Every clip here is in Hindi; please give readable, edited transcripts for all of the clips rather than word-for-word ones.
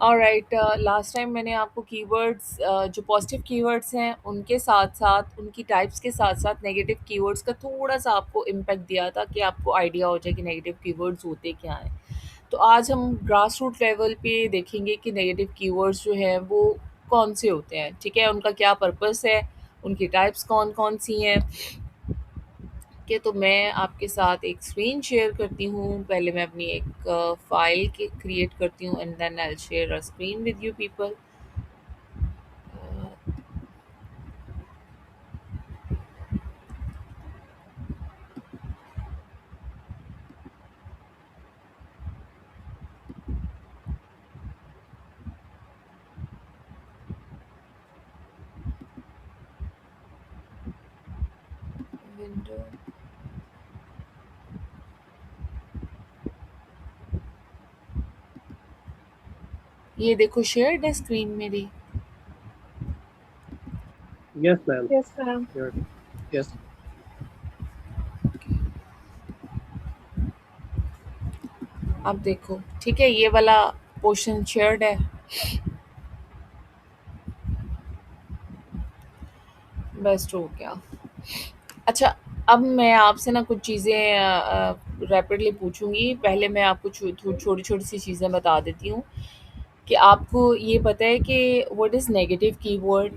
ऑलराइट, लास्ट टाइम मैंने आपको कीवर्ड्स, जो पॉजिटिव कीवर्ड्स हैं उनके साथ साथ उनकी टाइप्स के साथ साथ नेगेटिव कीवर्ड्स का थोड़ा सा आपको इम्पैक्ट दिया था कि आपको आइडिया हो जाए कि नेगेटिव कीवर्ड्स होते क्या हैं। तो आज हम ग्रास रूट लेवल पे देखेंगे कि नेगेटिव कीवर्ड्स जो हैं वो कौन से होते हैं, ठीक है, उनका क्या पर्पस है, उनकी टाइप्स कौन कौन सी हैं। के तो मैं आपके साथ एक स्क्रीन शेयर करती हूँ। पहले मैं अपनी एक फाइल के क्रिएट करती हूँ and then I will share a screen with you people. Window, ये देखो शेयर्ड है स्क्रीन मेरी। Yes, ma'am. Yes ma'am. You're yes. अब देखो, ठीक है, ये वाला पोर्शन शेयर्ड है। बेस्ट हो गया। अच्छा, अब मैं आपसे ना कुछ चीज़ें रैपिडली पूछूंगी। पहले मैं आपको छोटी छोटी सी चीज़ें बता देती हूँ कि आपको ये पता है कि what is negative keyword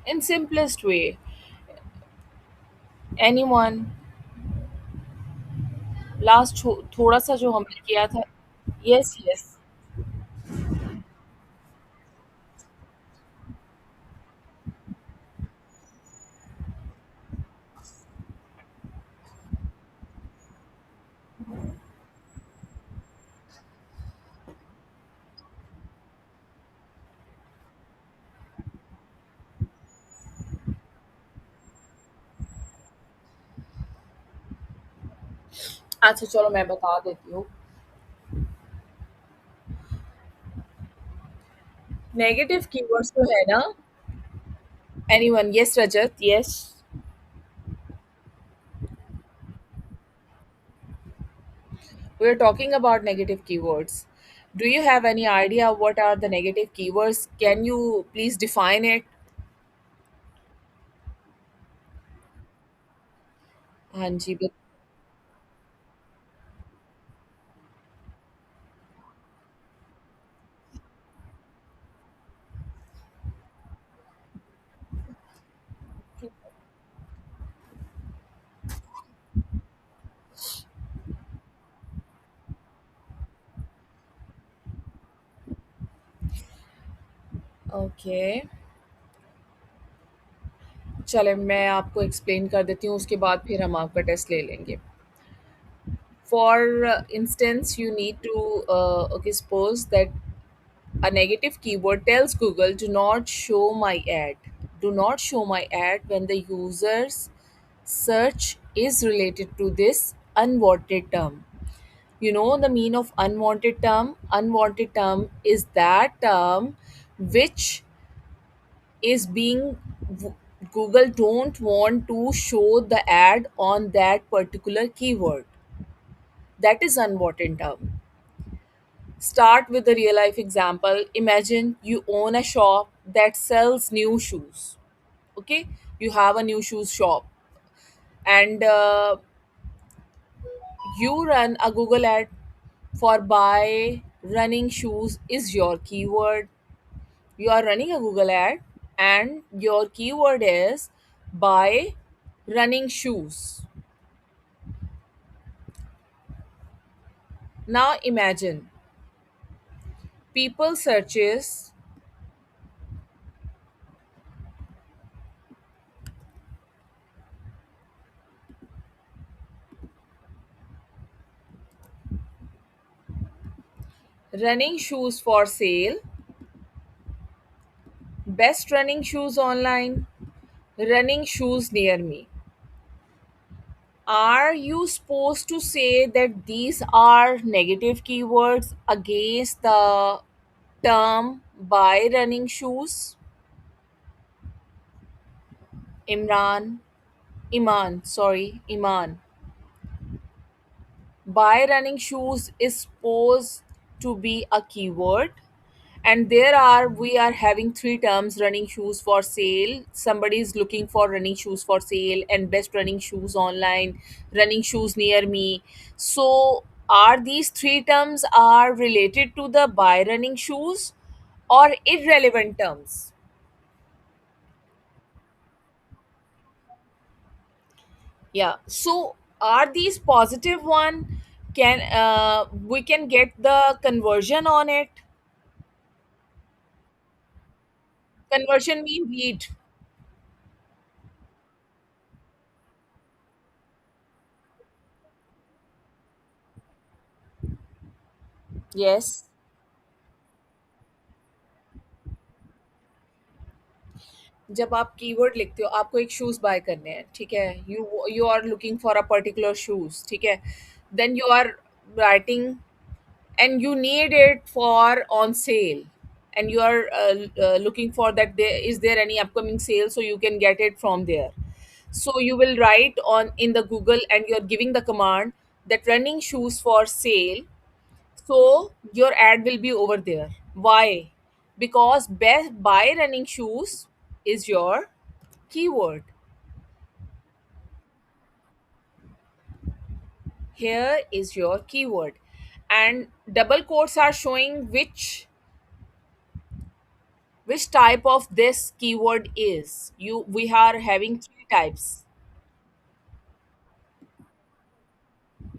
in simplest way. Anyone, last थोड़ा सा जो हमने किया था। Yes yes. अच्छा चलो मैं बता देती हूँ। नेगेटिव कीवर्ड्स तो है ना। Anyone, yes Rajat, yes. We are talking about negative keywords. Do you have any idea what are the negative keywords? Can you please define it? हाँ जी, ओके। चले मैं आपको एक्सप्लेन कर देती हूँ, उसके बाद फिर हम आपका टेस्ट ले लेंगे। For instance, you need to okay, suppose that a negative keyword tells Google, do not show my ad. Do not show my ad when the user's search is related to this unwanted term. You know the mean of unwanted term? Unwanted term is that term which is being Google don't want to show the ad on that particular keyword. That is unwanted term. Start with a real life example. Imagine you own a shop that sells new shoes. Okay, you have a new shoes shop and you run a Google ad for buy running shoes is your keyword. You are running a Google ad and your keyword is buy running shoes. Now imagine people searches running shoes for sale, best running shoes online, running shoes near me. Are you supposed to say that these are negative keywords against the term buy running shoes? Imran, Iman, sorry, Iman. Buy running shoes is supposed to be a keyword, and there are we are having three terms: running shoes for sale, somebody is looking for running shoes for sale, and best running shoes online, running shoes near me. So are these three terms are related to the buy running shoes or irrelevant terms? Yeah, so are these positive one? Can we can get the conversion on it? Conversion mean read. Yes. जब आप कीवर्ड लिखते हो, आपको एक शूज बाय करने हैं, ठीक है, you are looking for a particular shoes, ठीक है, then you are writing and you need it for on sale, and you are looking for that there is there any upcoming sale so you can get it from there. So you will write on in the Google and you're giving the command that running shoes for sale, so your ad will be over there. Why? Because best buy running shoes is your keyword. Here is your keyword, and double quotes are showing which type of this keyword is. You we are having three types: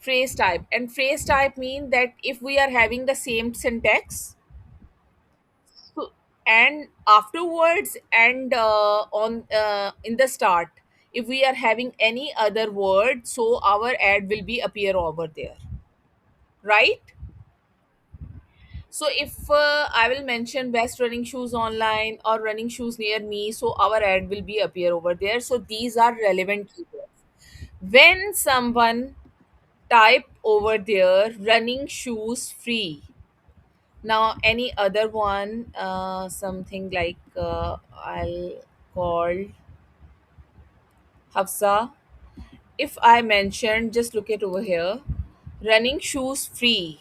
phrase type. And phrase type mean that if we are having the same syntax, so, and afterwards and on in the start, if we are having any other word, so our ad will be appear over there, right? So if I will mention best running shoes online or running shoes near me, so our ad will be appear over there. So these are relevant keywords. When someone type over there running shoes free, now any other one, something like I'll call Hafsa. If I mention, just look it over here, running shoes free,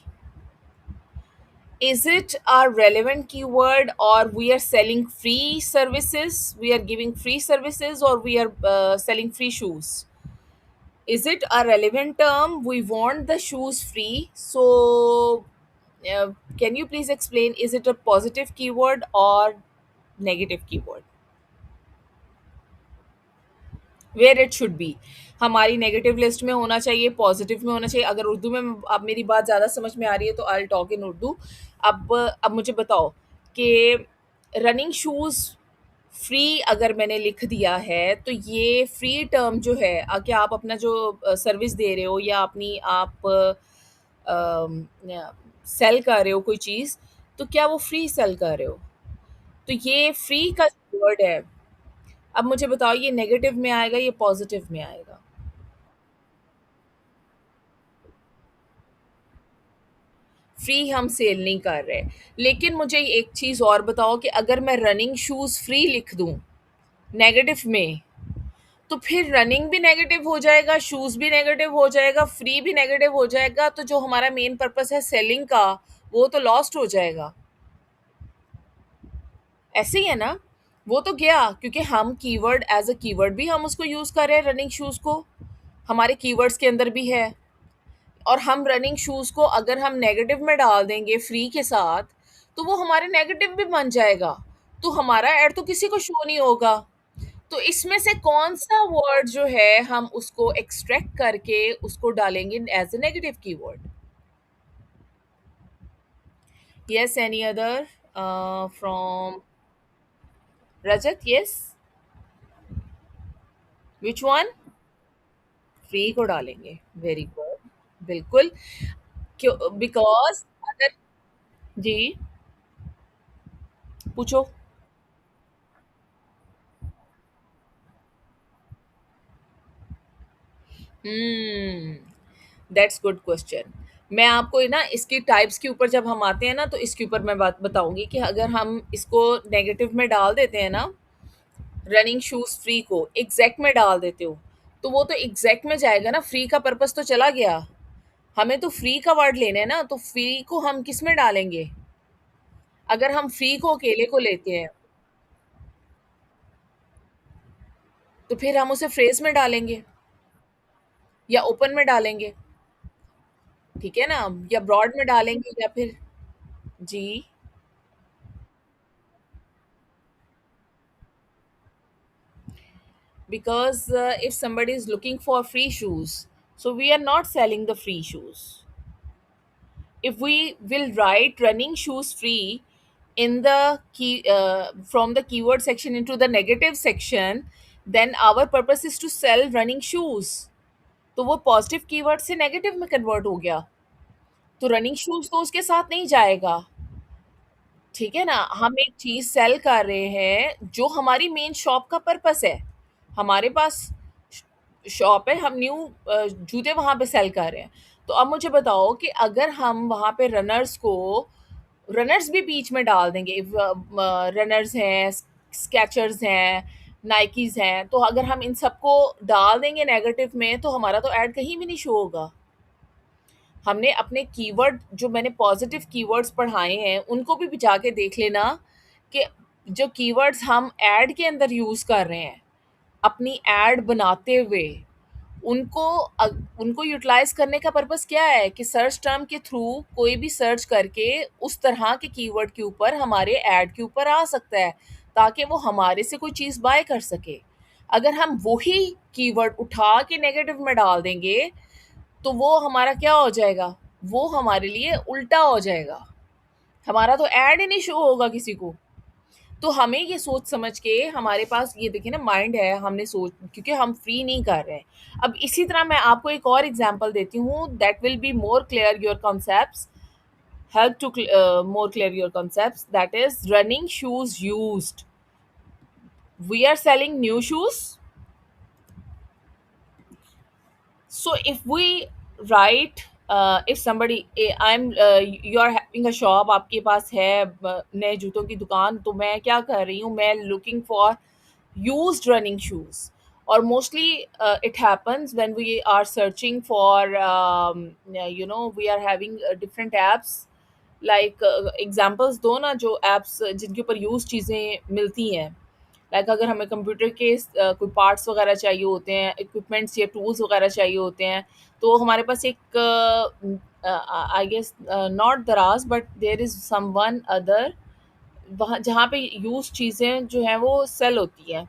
is it a relevant keyword, or we are selling free services, we are giving free services, or we are selling free shoes? Is it a relevant term? We want the shoes free. So can you please explain, is it a positive keyword or negative keyword? Where it should be, हमारी नेगेटिव लिस्ट में होना चाहिए, पॉजिटिव में होना चाहिए? अगर उर्दू में अब मेरी बात ज़्यादा समझ में आ रही है तो आई टॉक इन उर्दू। अब मुझे बताओ कि रनिंग शूज़ फ्री अगर मैंने लिख दिया है, तो ये फ्री टर्म जो है, क्या आप अपना जो सर्विस दे रहे हो या अपनी आप सेल कर रहे हो कोई चीज़, तो क्या वो फ्री सेल कर रहे हो? तो ये फ्री का वर्ड है। अब मुझे बताओ, ये नेगेटिव में आएगा, ये पॉजिटिव में आएगा? फ्री हम सेल नहीं कर रहे। लेकिन मुझे एक चीज़ और बताओ कि अगर मैं रनिंग शूज़ फ्री लिख दूँ नेगेटिव में, तो फिर रनिंग भी नेगेटिव हो जाएगा, शूज़ भी नेगेटिव हो जाएगा, फ्री भी नेगेटिव हो जाएगा, तो जो हमारा मेन पर्पस है सेलिंग का, वो तो लॉस्ट हो जाएगा। ऐसे ही है ना? वो तो गया, क्योंकि हम कीवर्ड एज़ अ कीवर्ड भी हम उसको यूज़ कर रहे हैं रनिंग शूज़ को, हमारे कीवर्ड्स के अंदर भी है। और हम रनिंग शूज़ को अगर हम नेगेटिव में डाल देंगे फ्री के साथ, तो वो हमारे नेगेटिव भी बन जाएगा, तो हमारा ऐड तो किसी को शो नहीं होगा। तो इसमें से कौन-सा वर्ड जो है हम उसको एक्सट्रैक्ट करके उसको डालेंगे as a negative keyword? Yes, any other from Rajat? Yes, which one? Free को डालेंगे, वेरी गुड, बिल्कुल। क्यों? बिकॉज़ अगर जी, पूछो। That's good question. मैं आपको ना इसकी टाइप्स के ऊपर जब हम आते हैं ना, तो इसके ऊपर मैं बात बताऊंगी कि अगर हम इसको नेगेटिव में डाल देते हैं ना, रनिंग शूज फ्री को एग्जैक्ट में डाल देते हो, तो वो तो एग्जैक्ट में जाएगा ना, फ्री का पर्पस तो चला गया। हमें तो फ्री का वर्ड लेना है ना, तो फ्री को हम किस में डालेंगे? अगर हम फ्री को अकेले को लेते हैं, तो फिर हम उसे फ्रेज में डालेंगे या ओपन में डालेंगे, ठीक है ना? या ब्रॉड में डालेंगे या फिर जी। Because if somebody is looking for free shoes, so we are not selling the free shoes. If we will write running shoes free in the key from the keyword section into the negative section, then our purpose is to sell running shoes. तो वो पॉजिटिव कीवर्ड से नेगेटिव में कन्वर्ट हो गया, तो रनिंग शूज तो उसके साथ नहीं जाएगा। ठीक है ना? हम एक चीज़ सेल कर रहे हैं जो हमारी मेन शॉप का पर्पस है। हमारे पास शॉप है, हम न्यू जूते वहाँ पे सेल कर रहे हैं। तो अब मुझे बताओ कि अगर हम वहाँ पे रनर्स भी बीच में डाल देंगे, रनर्स हैं, स्केचर्स हैं, नाइकीज हैं, तो अगर हम इन सबको डाल देंगे नेगेटिव में, तो हमारा तो ऐड कहीं भी नहीं शो होगा। हमने अपने कीवर्ड, जो मैंने पॉजिटिव कीवर्ड्स पढ़ाए हैं, उनको भी जाके देख लेना कि जो कीवर्ड्स हम ऐड के अंदर यूज़ कर रहे हैं अपनी ऐड बनाते हुए, उनको उनको यूटिलाइज करने का पर्पस क्या है कि सर्च टर्म के थ्रू कोई भी सर्च करके उस तरह के कीवर्ड के ऊपर हमारे ऐड के ऊपर आ सकता है, ताकि वो हमारे से कोई चीज़ बाय कर सके। अगर हम वही कीवर्ड उठा के नेगेटिव में डाल देंगे, तो वो हमारा क्या हो जाएगा? वो हमारे लिए उल्टा हो जाएगा। हमारा तो ऐड ही नहीं शो होगा किसी को। तो हमें ये सोच समझ के, हमारे पास ये देखिए ना माइंड है, हमने सोच, क्योंकि हम फ्री नहीं कर रहे हैं। अब इसी तरह मैं आपको एक और एग्जांपल देती हूँ, that will be more clear your concepts, help to more clear your concepts, that is running shoes used. We are selling new shoes, so if we write, if somebody, I'm you are having a shop, आपके पास है नए जूतों की दुकान, तो मैं क्या कर रही हूँ, मैं looking for used running shoes, or mostly it happens when we are searching for we are having different apps, like examples दो ना, जो एप्स जिनके ऊपर यूज चीज़ें मिलती हैं। लाइक अगर हमें कंप्यूटर के कोई पार्ट्स वगैरह चाहिए होते हैं, इक्विपमेंट्स या टूल्स वगैरह चाहिए होते हैं, तो हमारे पास एक, आई गेस नॉट दराज, but there is someone other, वहाँ जहाँ पे यूज़ चीज़ें जो हैं वो सेल होती हैं।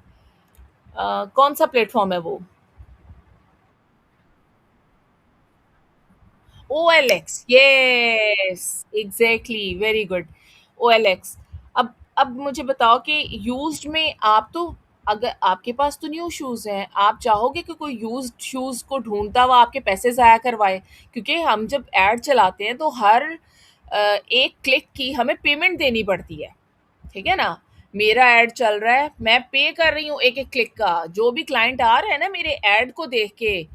कौन सा प्लेटफॉर्म है वो? OLX, yes, exactly, very good, OLX। अब मुझे बताओ कि यूज्ड में आप तो, अगर आपके पास तो न्यू शूज़ हैं, आप चाहोगे कि कोई यूज्ड शूज़ को ढूंढता हुआ आपके पैसे ज़ाया करवाए? क्योंकि हम जब ऐड चलाते हैं तो हर एक क्लिक की हमें पेमेंट देनी पड़ती है, ठीक है ना? मेरा ऐड चल रहा है, मैं पे कर रही हूँ एक एक क्लिक का, जो भी क्लाइंट आ रहा है ना मेरे ऐड को देख के,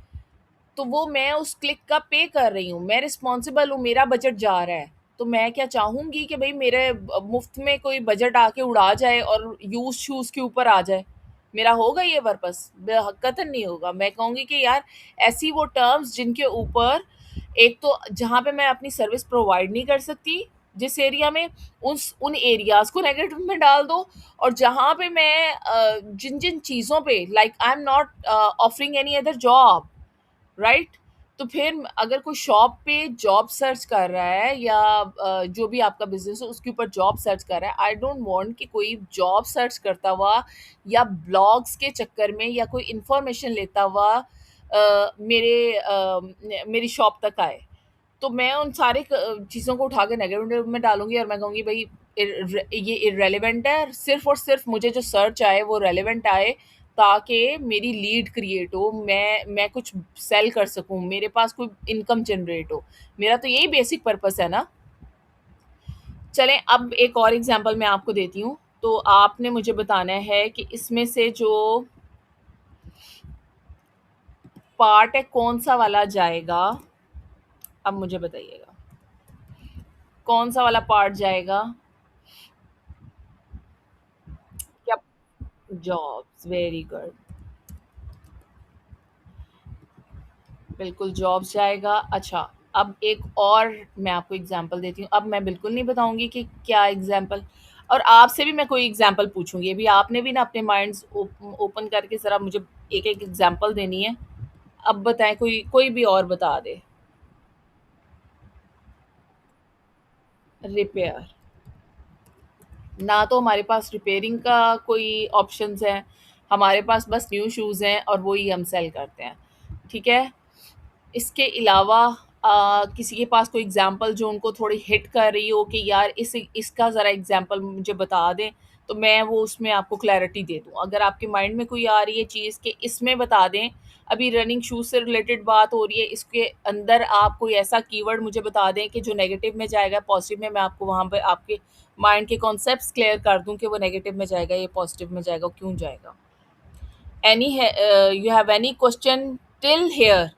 तो वो मैं उस क्लिक का पे कर रही हूँ, मैं रिस्पॉन्सिबल हूँ, मेरा बजट जा रहा है। तो मैं क्या चाहूँगी कि भई मेरे मुफ़्त में कोई बजट आके उड़ा जाए और यूज़ शूज़ के ऊपर आ जाए। मेरा होगा ये पर्पस? कतई नहीं होगा। मैं कहूँगी कि यार, ऐसी वो टर्म्स जिनके ऊपर, एक तो जहाँ पे मैं अपनी सर्विस प्रोवाइड नहीं कर सकती, जिस एरिया में, उन एरियाज़ को नेगेटिव में डाल दो, और जहाँ पे मैं जिन-जिन चीज़ों पे, like I am not offering any other job, right? तो फिर अगर कोई शॉप पे जॉब सर्च कर रहा है, या जो भी आपका बिजनेस है उसके ऊपर जॉब सर्च कर रहा है, आई डोंट वांट कि कोई जॉब सर्च करता हुआ या ब्लॉग्स के चक्कर में या कोई इंफॉर्मेशन लेता हुआ मेरी शॉप तक आए। तो मैं उन सारे चीज़ों को उठा के नेगेटिव में डालूंगी, और मैं कहूँगी भाई, ये इरेलीवेंट है, सिर्फ और सिर्फ मुझे जो सर्च आए वो रेलेवेंट आए, ताकि मेरी लीड क्रिएट हो, मैं कुछ सेल कर सकूं, मेरे पास कोई इनकम जनरेट हो। मेरा तो यही बेसिक पर्पस है ना। चलें, अब एक और एग्जांपल मैं आपको देती हूँ, तो आपने मुझे बताना है कि इसमें से जो पार्ट है कौन सा वाला जाएगा। अब मुझे बताइएगा कौन सा वाला पार्ट जाएगा। क्या? जॉब्स, वेरी गुड, बिल्कुल जॉब्स जाएगा। अच्छा, अब एक और मैं आपको एग्जांपल देती हूँ। अब मैं बिल्कुल नहीं बताऊँगी कि क्या एग्जांपल, और आपसे भी मैं कोई एग्जांपल पूछूँगी। अभी आपने भी ना अपने माइंड्स ओपन करके ज़रा मुझे एक-एक एग्जांपल देनी है। अब बताएँ, कोई कोई भी और बता दे। रिपेयर, ना तो हमारे पास रिपेयरिंग का कोई ऑप्शंस है, हमारे पास बस न्यू शूज़ हैं और वो ही हम सेल करते हैं। ठीक है? इसके अलावा किसी के पास कोई एग्जांपल जो उनको थोड़ी हिट कर रही हो कि यार इसका ज़रा एग्जांपल मुझे बता दें, तो मैं वो उसमें आपको क्लैरिटी दे दूँ। अगर आपके माइंड में कोई आ रही है चीज़ कि इसमें बता दें, अभी रनिंग शूज़ से रिलेटेड बात हो रही है, इसके अंदर आप कोई ऐसा कीवर्ड मुझे बता दें कि जो नेगेटिव में जाएगा, पॉज़िटिव में मैं आपको वहाँ पे आपके माइंड के कॉन्सेप्ट्स क्लियर कर दूँ कि वो नेगेटिव में जाएगा, ये पॉज़िटिव में जाएगा, क्यों जाएगा। एनी है, you have any question till here,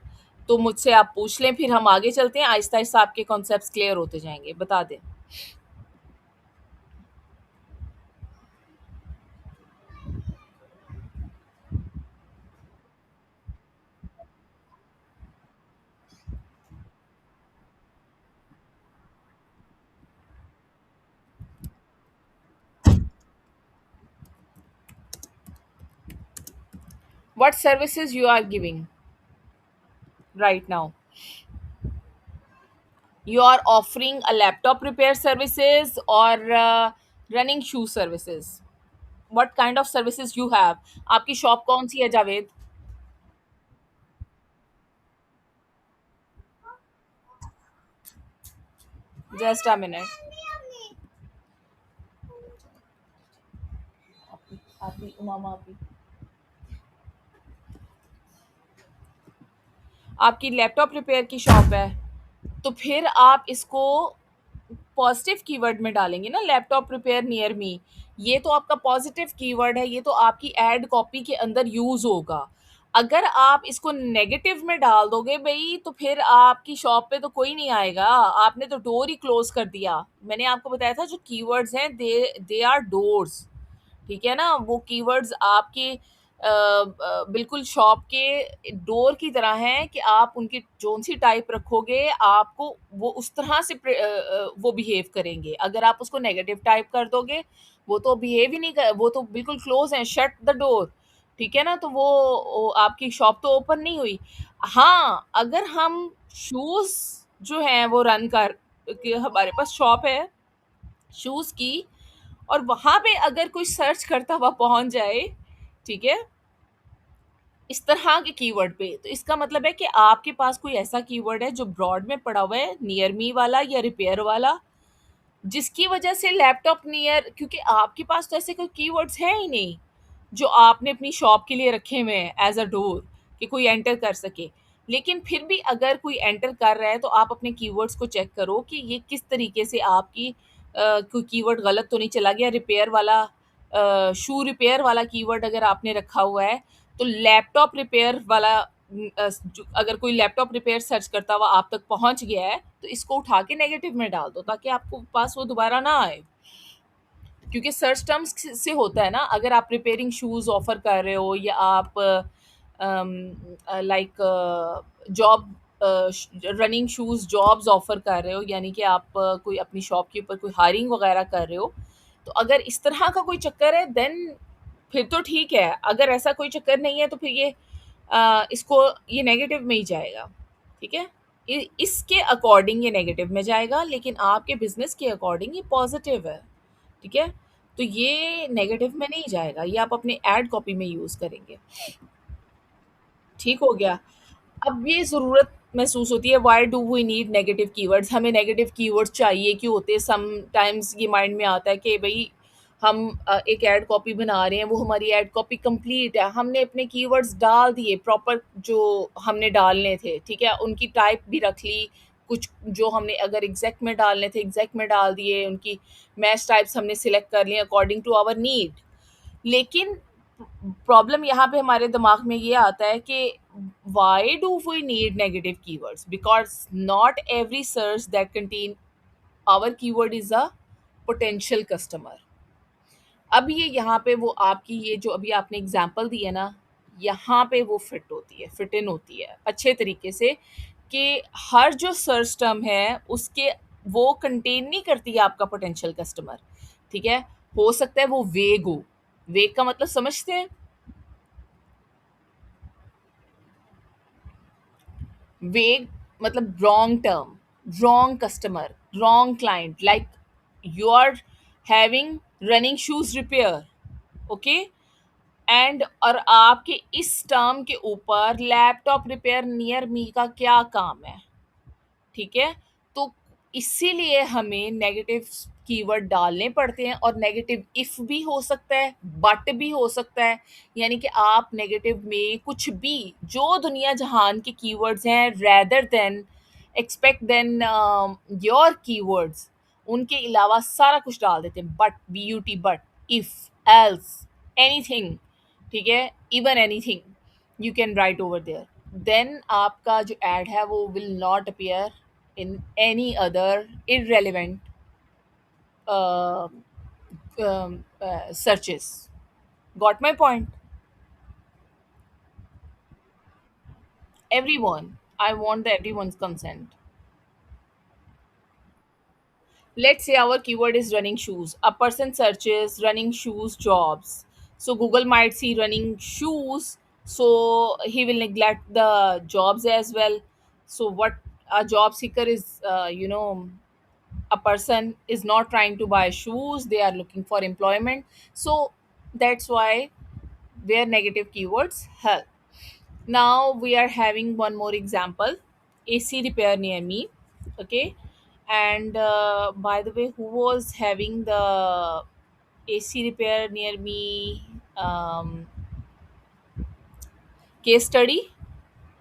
तो मुझसे आप पूछ लें, फिर हम आगे चलते हैं, आहिस्ता आहिस्ता आपके कॉन्सेप्ट्स क्लियर होते जाएंगे। बता दें। What services you are giving right now? You are offering a laptop repair services or running shoe services? What kind of services you have? आपकी शॉप कौन सी है जावेद? Just a minute. आपकी उमामा आपकी, आपकी लैपटॉप रिपेयर की शॉप है, तो फिर आप इसको पॉजिटिव कीवर्ड में डालेंगे ना, लैपटॉप रिपेयर नियर मी। ये तो आपका पॉजिटिव कीवर्ड है, ये तो आपकी एड कॉपी के अंदर यूज होगा। अगर आप इसको नेगेटिव में डाल दोगे भाई, तो फिर आपकी शॉप पे तो कोई नहीं आएगा, आपने तो डोर ही क्लोज कर दिया। मैंने आपको बताया था जो कीवर्ड्स हैं, दे दे आर डोर्स। ठीक है ना, वो कीवर्ड्स आपके बिल्कुल शॉप के डोर की तरह हैं कि आप उनकी जोन सी टाइप रखोगे, आपको वो उस तरह से वो बिहेव करेंगे। अगर आप उसको नेगेटिव टाइप कर दोगे, वो तो बिहेव ही नहीं कर, वो तो बिल्कुल क्लोज है, शट द डोर। ठीक है ना, तो वो आपकी शॉप तो ओपन नहीं हुई। हाँ, अगर हम शूज जो हैं वो रन कर कि हमारे पास शॉप है शूज की, और वहां पे अगर कोई सर्च करता हुआ पहुंच जाए, ठीक है, इस तरह के कीवर्ड पे, तो इसका मतलब है कि आपके पास कोई ऐसा कीवर्ड है जो ब्रॉड में पड़ा हुआ है, नियर मी वाला या रिपेयर वाला, जिसकी वजह से लैपटॉप नियर, क्योंकि आपके पास तो ऐसे कोई कीवर्ड्स हैं ही नहीं जो आपने अपनी शॉप के लिए रखे हुए हैं एज अ डोर कि कोई एंटर कर सके। लेकिन फिर भी अगर कोई एंटर कर रहा है, तो आप अपने कीवर्ड्स को चेक करो कि ये किस तरीके से आपकी कोई कीवर्ड गलत तो नहीं चला गया। रिपेयर वाला, शू रिपेयर वाला कीवर्ड अगर आपने रखा हुआ है, तो लैपटॉप रिपेयर वाला अगर कोई लैपटॉप रिपेयर सर्च करता हुआ आप तक पहुंच गया है, तो इसको उठा के नेगेटिव में डाल दो ताकि आपको पास वो दोबारा ना आए। क्योंकि सर्च टर्म्स से होता है ना, अगर आप रिपेयरिंग शूज़ ऑफ़र कर रहे हो, या आप like job running shoes jobs offer कर रहे हो, यानी कि आप कोई अपनी शॉप के ऊपर कोई हायरिंग वगैरह कर रहे हो, तो अगर इस तरह का कोई चक्कर है, देन फिर तो ठीक है। अगर ऐसा कोई चक्कर नहीं है, तो फिर ये इसको ये नेगेटिव में ही जाएगा। ठीक है, इसके अकॉर्डिंग ये नेगेटिव में जाएगा, लेकिन आपके बिजनेस के अकॉर्डिंग ये पॉजिटिव है। ठीक है, तो ये नेगेटिव में नहीं जाएगा, ये आप अपने एड कॉपी में यूज़ करेंगे। ठीक हो गया। अब ये ज़रूरत महसूस होती है, why do we need negative keywords, हमें नेगेटिव कीवर्ड्स चाहिए क्यों होते हैं? समटाइम्स ये माइंड में आता है कि भई हम एक एड कॉपी बना रहे हैं, वो हमारी एड कॉपी कंप्लीट है, हमने अपने कीवर्ड्स डाल दिए प्रॉपर जो हमने डालने थे, ठीक है? उनकी टाइप भी रख ली, कुछ जो हमने अगर एग्ज़ैक्ट में डालने थे, एग्ज़ैक्ट में डाल दिए, उनकी मैच टाइप्स हमने सिलेक्ट कर लिए अकॉर्डिंग टू आवर नीड। लेकिन प्रॉब्लम यहाँ पे हमारे दिमाग में ये आता है कि why do we need negative keywords? Because not every search that contain our keyword is a potential customer. अब ये यहाँ पे वो आपकी ये जो अभी आपने एग्जांपल दी है ना, यहाँ पे वो फिट होती है, फिट इन होती है अच्छे तरीके से, कि हर जो सर्च टर्म है उसके वो कंटेन नहीं करती है आपका पोटेंशियल कस्टमर। ठीक है, हो सकता है वो वेग हो। वेग का मतलब समझते हैं? वेग मतलब wrong term, wrong customer, wrong client. Like you are having running shoes repair, okay, and और आपके इस टर्म के ऊपर लैपटॉप रिपेयर नियर मी का क्या काम है? ठीक है, तो इसीलिए हमें नेगेटिव कीवर्ड डालने पड़ते हैं, और नेगेटिव इफ भी हो सकता है, बट भी हो सकता है। यानी कि आप नेगेटिव में कुछ भी जो दुनिया जहान के कीवर्ड्स हैं, rather than except than your keywords, उनके अलावा सारा कुछ डाल देते हैं। But, B U T, but, if, else, anything, ठीक है, even anything you can write over there, then आपका जो एड है वो will not appear in any other irrelevant uh, searches. Got my point? Everyone. I want the everyone's consent. Let's say our keyword is running shoes. A person searches running shoes jobs. So Google might see running shoes. So he will neglect the jobs as well. So what a job seeker is, a person is not trying to buy shoes, they are looking for employment. So that's why where negative keywords help. Now we are having one more example: AC repair near me. Okay, and by the way, who was having the AC repair near me case study?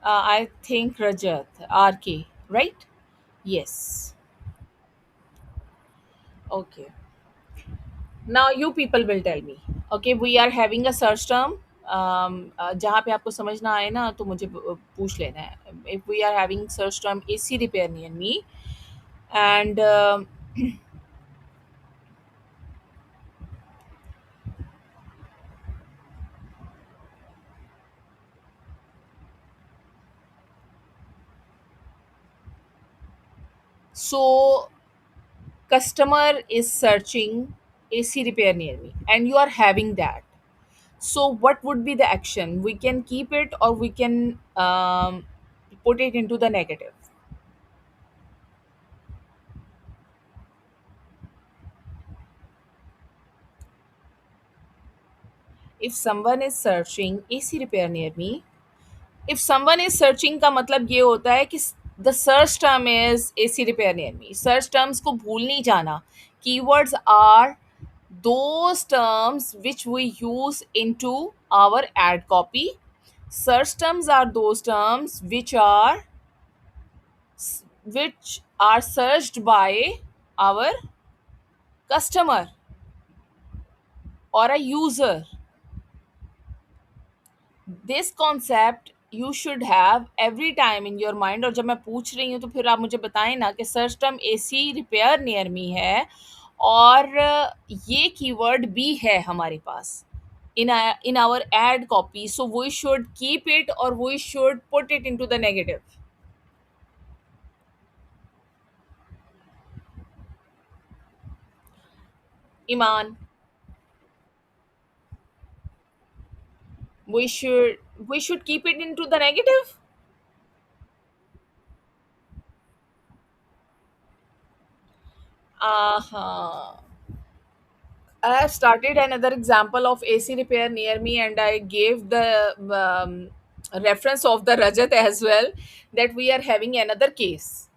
I think Rajat, RK, right? Yes. Okay. Now you people will tell me. Okay, we are having a search term. जहाँ पे आपको समझ ना आए ना तो मुझे पूछ लेना है. If we are having search term AC repair near me, and so customer is searching AC repair near me, and you are having that. So what would be the action? We can keep it, or we can put it into the negative. If someone is searching AC repair near me, if someone is searching का मतलब ये होता है कि the search term is AC repair near me. Search terms को भूल नहीं जाना। Keywords are those terms which we use into our ad copy. Search terms are those terms which are searched by our customer or a user. This concept you should have every time in your mind. और जब मैं पूछ रही हूँ तो फिर आप मुझे बताएं ना कि search term AC repair near मी है, और ये कीवर्ड भी है हमारे पास in our ad copy, so we should keep it or we should put it into the negative. Iman, we should keep it into the negative. Uh-huh. I have started another example of AC repair near me, and I gave the reference of the Rajat as well, that we are having another case.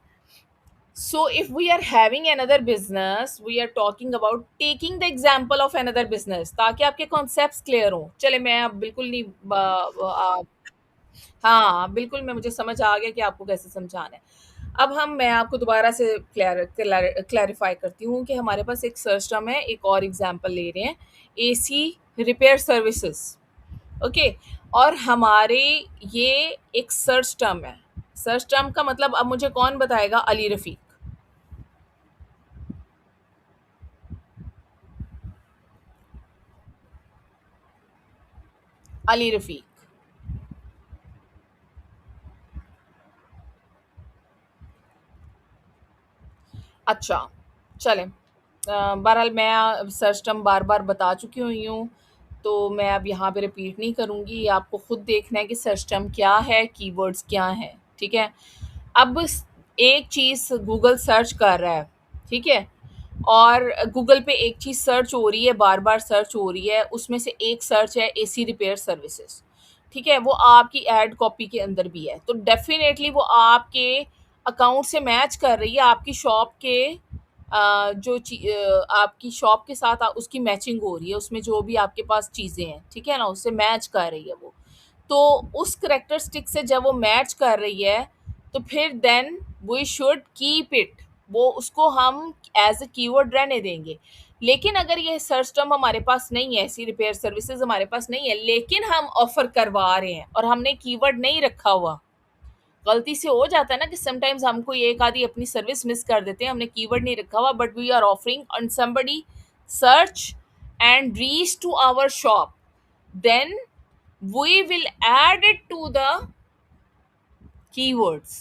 So, if we are having another business, we are talking about taking the example of another business ताकि आपके concepts clear हो. चले मैं अब बिल्कुल नहीं हाँ, बिल्कुल मैं मुझे समझ आ गया कि आपको कैसे समझाना है। अब मैं आपको दोबारा से क्लैरिफ़ाई करती हूँ कि हमारे पास एक सर्च टर्म है, एक और एग्ज़ाम्पल ले रहे हैं, एसी रिपेयर सर्विसेज़, ओके? और हमारे ये एक सर्च टर्म है। सर्च टर्म का मतलब अब मुझे कौन बताएगा? अली रफ़ीक। अली रफ़ीक। अच्छा, चलें। बहरहाल मैं सर्च टर्म बार-बार बता चुकी हुई हूँ, तो मैं अब यहाँ पे रिपीट नहीं करूँगी। आपको खुद देखना है कि सर्च टर्म क्या है, कीवर्ड्स क्या हैं, ठीक है? अब स एक चीज़ गूगल सर्च कर रहा है, ठीक है? और गूगल पे एक चीज़ सर्च हो रही है, बार-बार सर्च हो रही है, उसमें से एक सर्च है एसी रिपेयर सर्विसेज़, ठीक है? वो आपकी एड कॉपी के अंदर भी है, तो डेफ़िनेटली वो आपके अकाउंट से मैच कर रही है, आपकी शॉप के आपकी शॉप के साथ उसकी मैचिंग हो रही है, उसमें जो भी आपके पास चीज़ें हैं, ठीक है ना? उससे मैच कर रही है वो। तो उस करैक्टरिस्टिक से जब वो मैच कर रही है, तो फिर then we should keep it, वो उसको हम एज़ अ कीवर्ड रहने देंगे। लेकिन अगर ये सर्च टर्म हमारे पास नहीं है, ऐसी रिपेयर सर्विसेज़ हमारे पास नहीं है, लेकिन हम ऑफ़र करवा रहे हैं और हमने कीवर्ड नहीं रखा हुआ, गलती से हो जाता है ना कि समटाइम्स हम कोई एक आधी अपनी सर्विस मिस कर देते हैं, हमने कीवर्ड नहीं रखा हुआ, but we are offering and somebody search and reach to our shop, then we will add it to the keywords.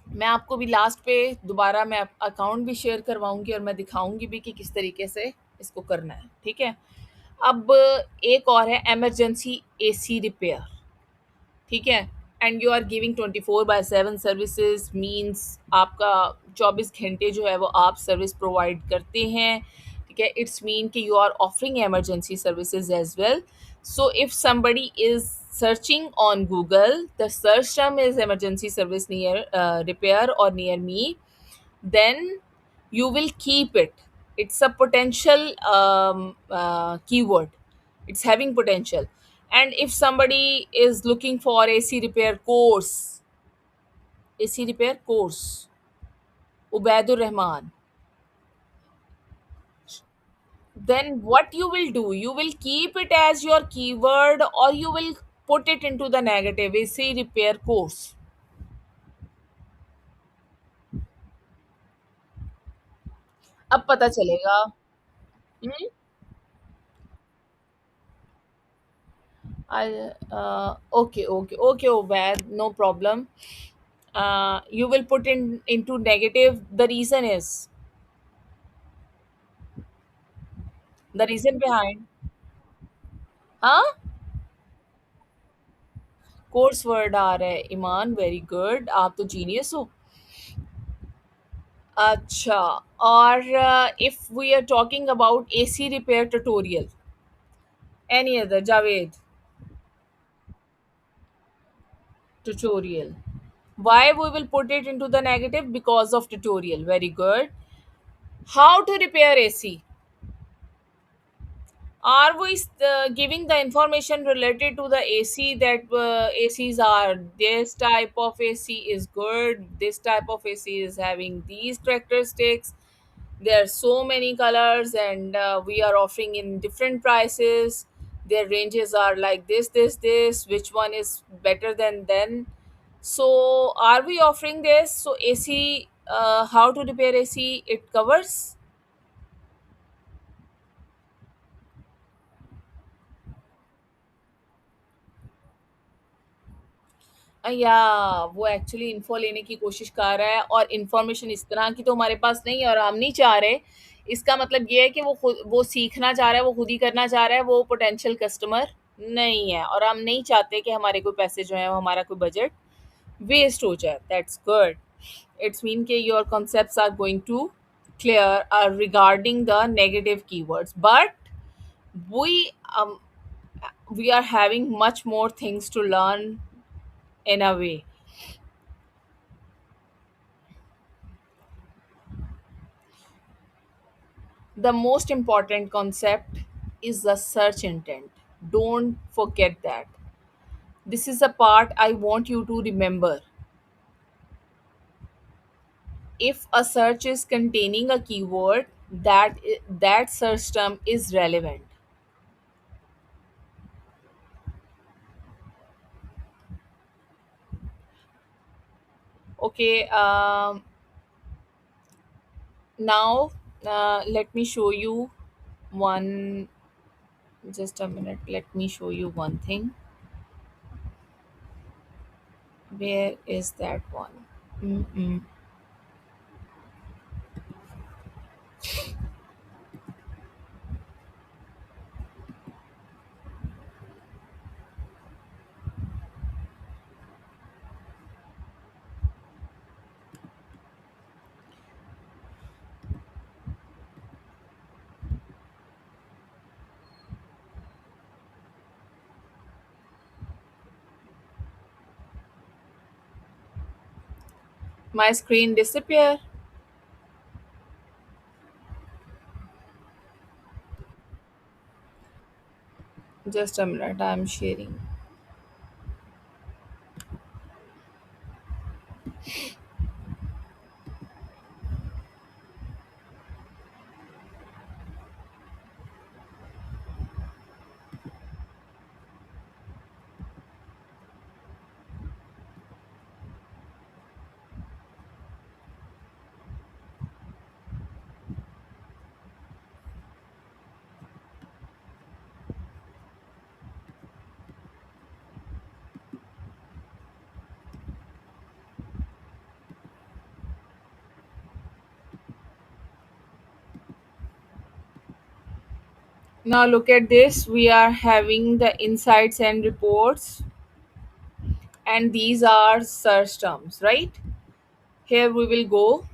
मैं आपको भी लास्ट पे दोबारा मैं अकाउंट भी शेयर करवाऊंगी और मैं दिखाऊंगी भी कि किस तरीके से इसको करना है, ठीक है? अब एक और है इमरजेंसी एसी रिपेयर, ठीक है? And you are giving 24/7 services, means आपका 24 घंटे जो है वो आप सर्विस प्रोवाइड करते हैं, ठीक है? इट्स मीन कि you are offering emergency services as well. So if somebody is searching on Google, the search term is emergency service near repair or near me, then you will keep it. It's a potential keyword. It's having potential. And if somebody is looking for AC repair course, Ubaidur Rahman, then what you will do? You will keep it as your keyword or you will put it into the negative AC repair course. अब पता चलेगा. हम्म. Okay, okay, okay, Ubaid, no problem. You will put in into negative. The reason is the reason behind. हाँ, कोर्स वर्ड आ रहा है. ईमान, वेरी गुड, आप तो जीनियस हो. अच्छा, और if we are talking about AC repair tutorial, any other, Javed, tutorial. Why we will put it into the negative? Because of tutorial. Very good. How to repair AC? Are we giving the information related to the AC, that ACs are this type of AC is good, this type of AC is having these characteristics, there are so many colors, and we are offering in different prices, their ranges are like this, which one is better than then? So are we offering this? So AC, how to repair AC, it covers. या वो एक्चुअली इन्फो लेने की कोशिश कर रहा है और इन्फॉर्मेशन इस तरह की तो हमारे पास नहीं है और हम नहीं चाह रहे. इसका मतलब ये है कि वो सीखना चाह रहा है, वो खुद ही करना चाह रहा है, वो पोटेंशियल कस्टमर नहीं है और हम नहीं चाहते कि हमारे कोई पैसे जो हैं वो हमारा कोई बजट वेस्ट हो जाए. That's good. इट्स मीन के your concepts are going to clear regarding the negative keywords, but we um, we are having much more things to learn in a way. The most important concept is the search intent. Don't forget that. This is a part I want you to remember. If a search is containing a keyword, that search term is relevant. Okay, now let me show you one. Just a minute. Let me show you one thing. Where is that one? Mm-mm. My screen disappear. Just a minute, I'm sharing. Now look at this. We are having the insights and reports, and these are search terms, right? Here we will go.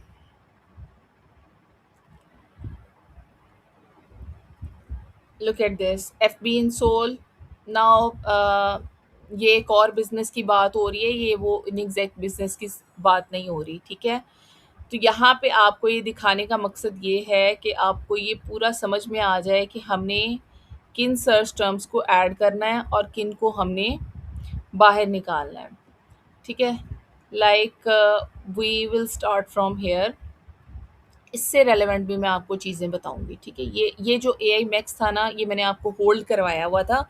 Look at this. FB in Seoul. Now ये एक और बिजनेस की बात हो रही है, ये वो इनएग्जैक्ट बिजनेस की बात नहीं हो रही, ठीक है? तो यहाँ पे आपको ये दिखाने का मकसद ये है कि आपको ये पूरा समझ में आ जाए कि हमने किन सर्च टर्म्स को ऐड करना है और किन को हमने बाहर निकालना है, ठीक है? Like we will start from here. इससे रेलेवेंट भी मैं आपको चीज़ें बताऊंगी, ठीक है? ये जो ए आई मैक्स था ना, ये मैंने आपको होल्ड करवाया हुआ था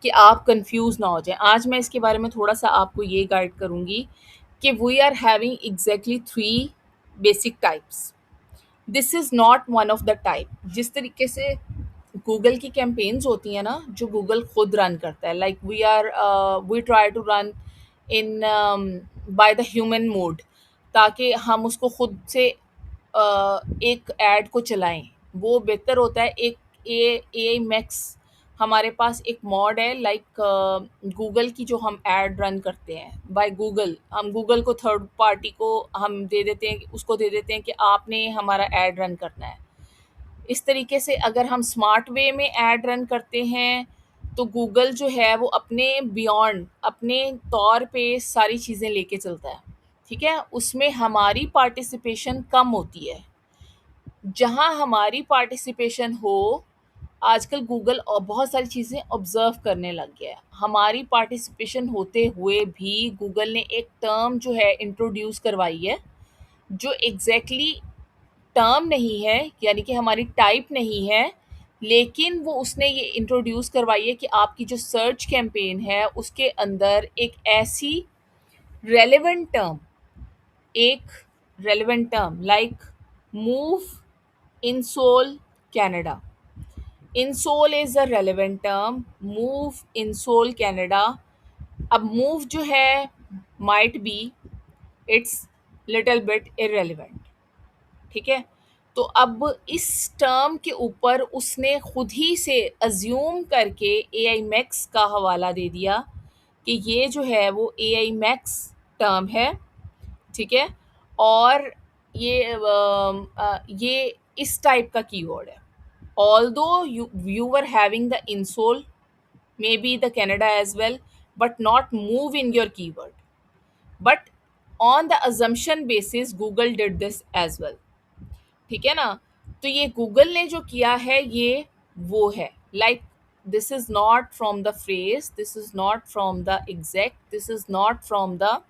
कि आप कंफ्यूज ना हो जाएं। आज मैं इसके बारे में थोड़ा सा आपको ये गाइड करूंगी कि we are having exactly three basic types. This is not one of the type. जिस तरीके से गूगल की कैंपेन्स होती हैं ना, जो गूगल खुद रन करता है, like we try to run in by the human mode, ताकि हम उसको खुद से एक ऐड को चलाएं, वो बेहतर होता है। एक ए आई मैक्स हमारे पास एक मॉड है, लाइक गूगल की जो हम ऐड रन करते हैं बाय गूगल, हम गूगल को थर्ड पार्टी को हम दे देते हैं, उसको दे देते हैं कि आपने हमारा ऐड रन करना है। इस तरीके से अगर हम स्मार्ट वे में ऐड रन करते हैं, तो गूगल जो है वो अपने बियॉन्ड, अपने तौर पे सारी चीज़ें लेके चलता है, ठीक है? उसमें हमारी पार्टिसिपेशन कम होती है। जहाँ हमारी पार्टिसिपेशन हो, आजकल गूगल बहुत सारी चीज़ें ऑब्जर्व करने लग गया है। हमारी पार्टिसिपेशन होते हुए भी गूगल ने एक टर्म जो है इंट्रोड्यूस करवाई है, जो एग्जैक्टली टर्म नहीं है, यानी कि हमारी टाइप नहीं है, लेकिन वो उसने ये इंट्रोड्यूस करवाई है कि आपकी जो सर्च कैंपेन है उसके अंदर रेलेवेंट टर्म एक relevant term like move in soul Canada. In soul is a relevant term, move in soul Canada. अब मूव जो है, might be it's little bit irrelevant, ठीक है? तो अब इस टर्म के ऊपर उसने खुद ही से अज्यूम करके ए आई मैक्स का हवाला दे दिया कि ये जो है वो ए आई मैक्स टर्म है, ठीक है? और ये इस टाइप का कीवर्ड है। Although you were having the insole, maybe the Canada as well, but not move in your keyword, but on the assumption basis Google did this as well, ठीक है ना? तो ये गूगल ने जो किया है ये वो है, like this is not from the phrase, this is not from the exact, this is not from the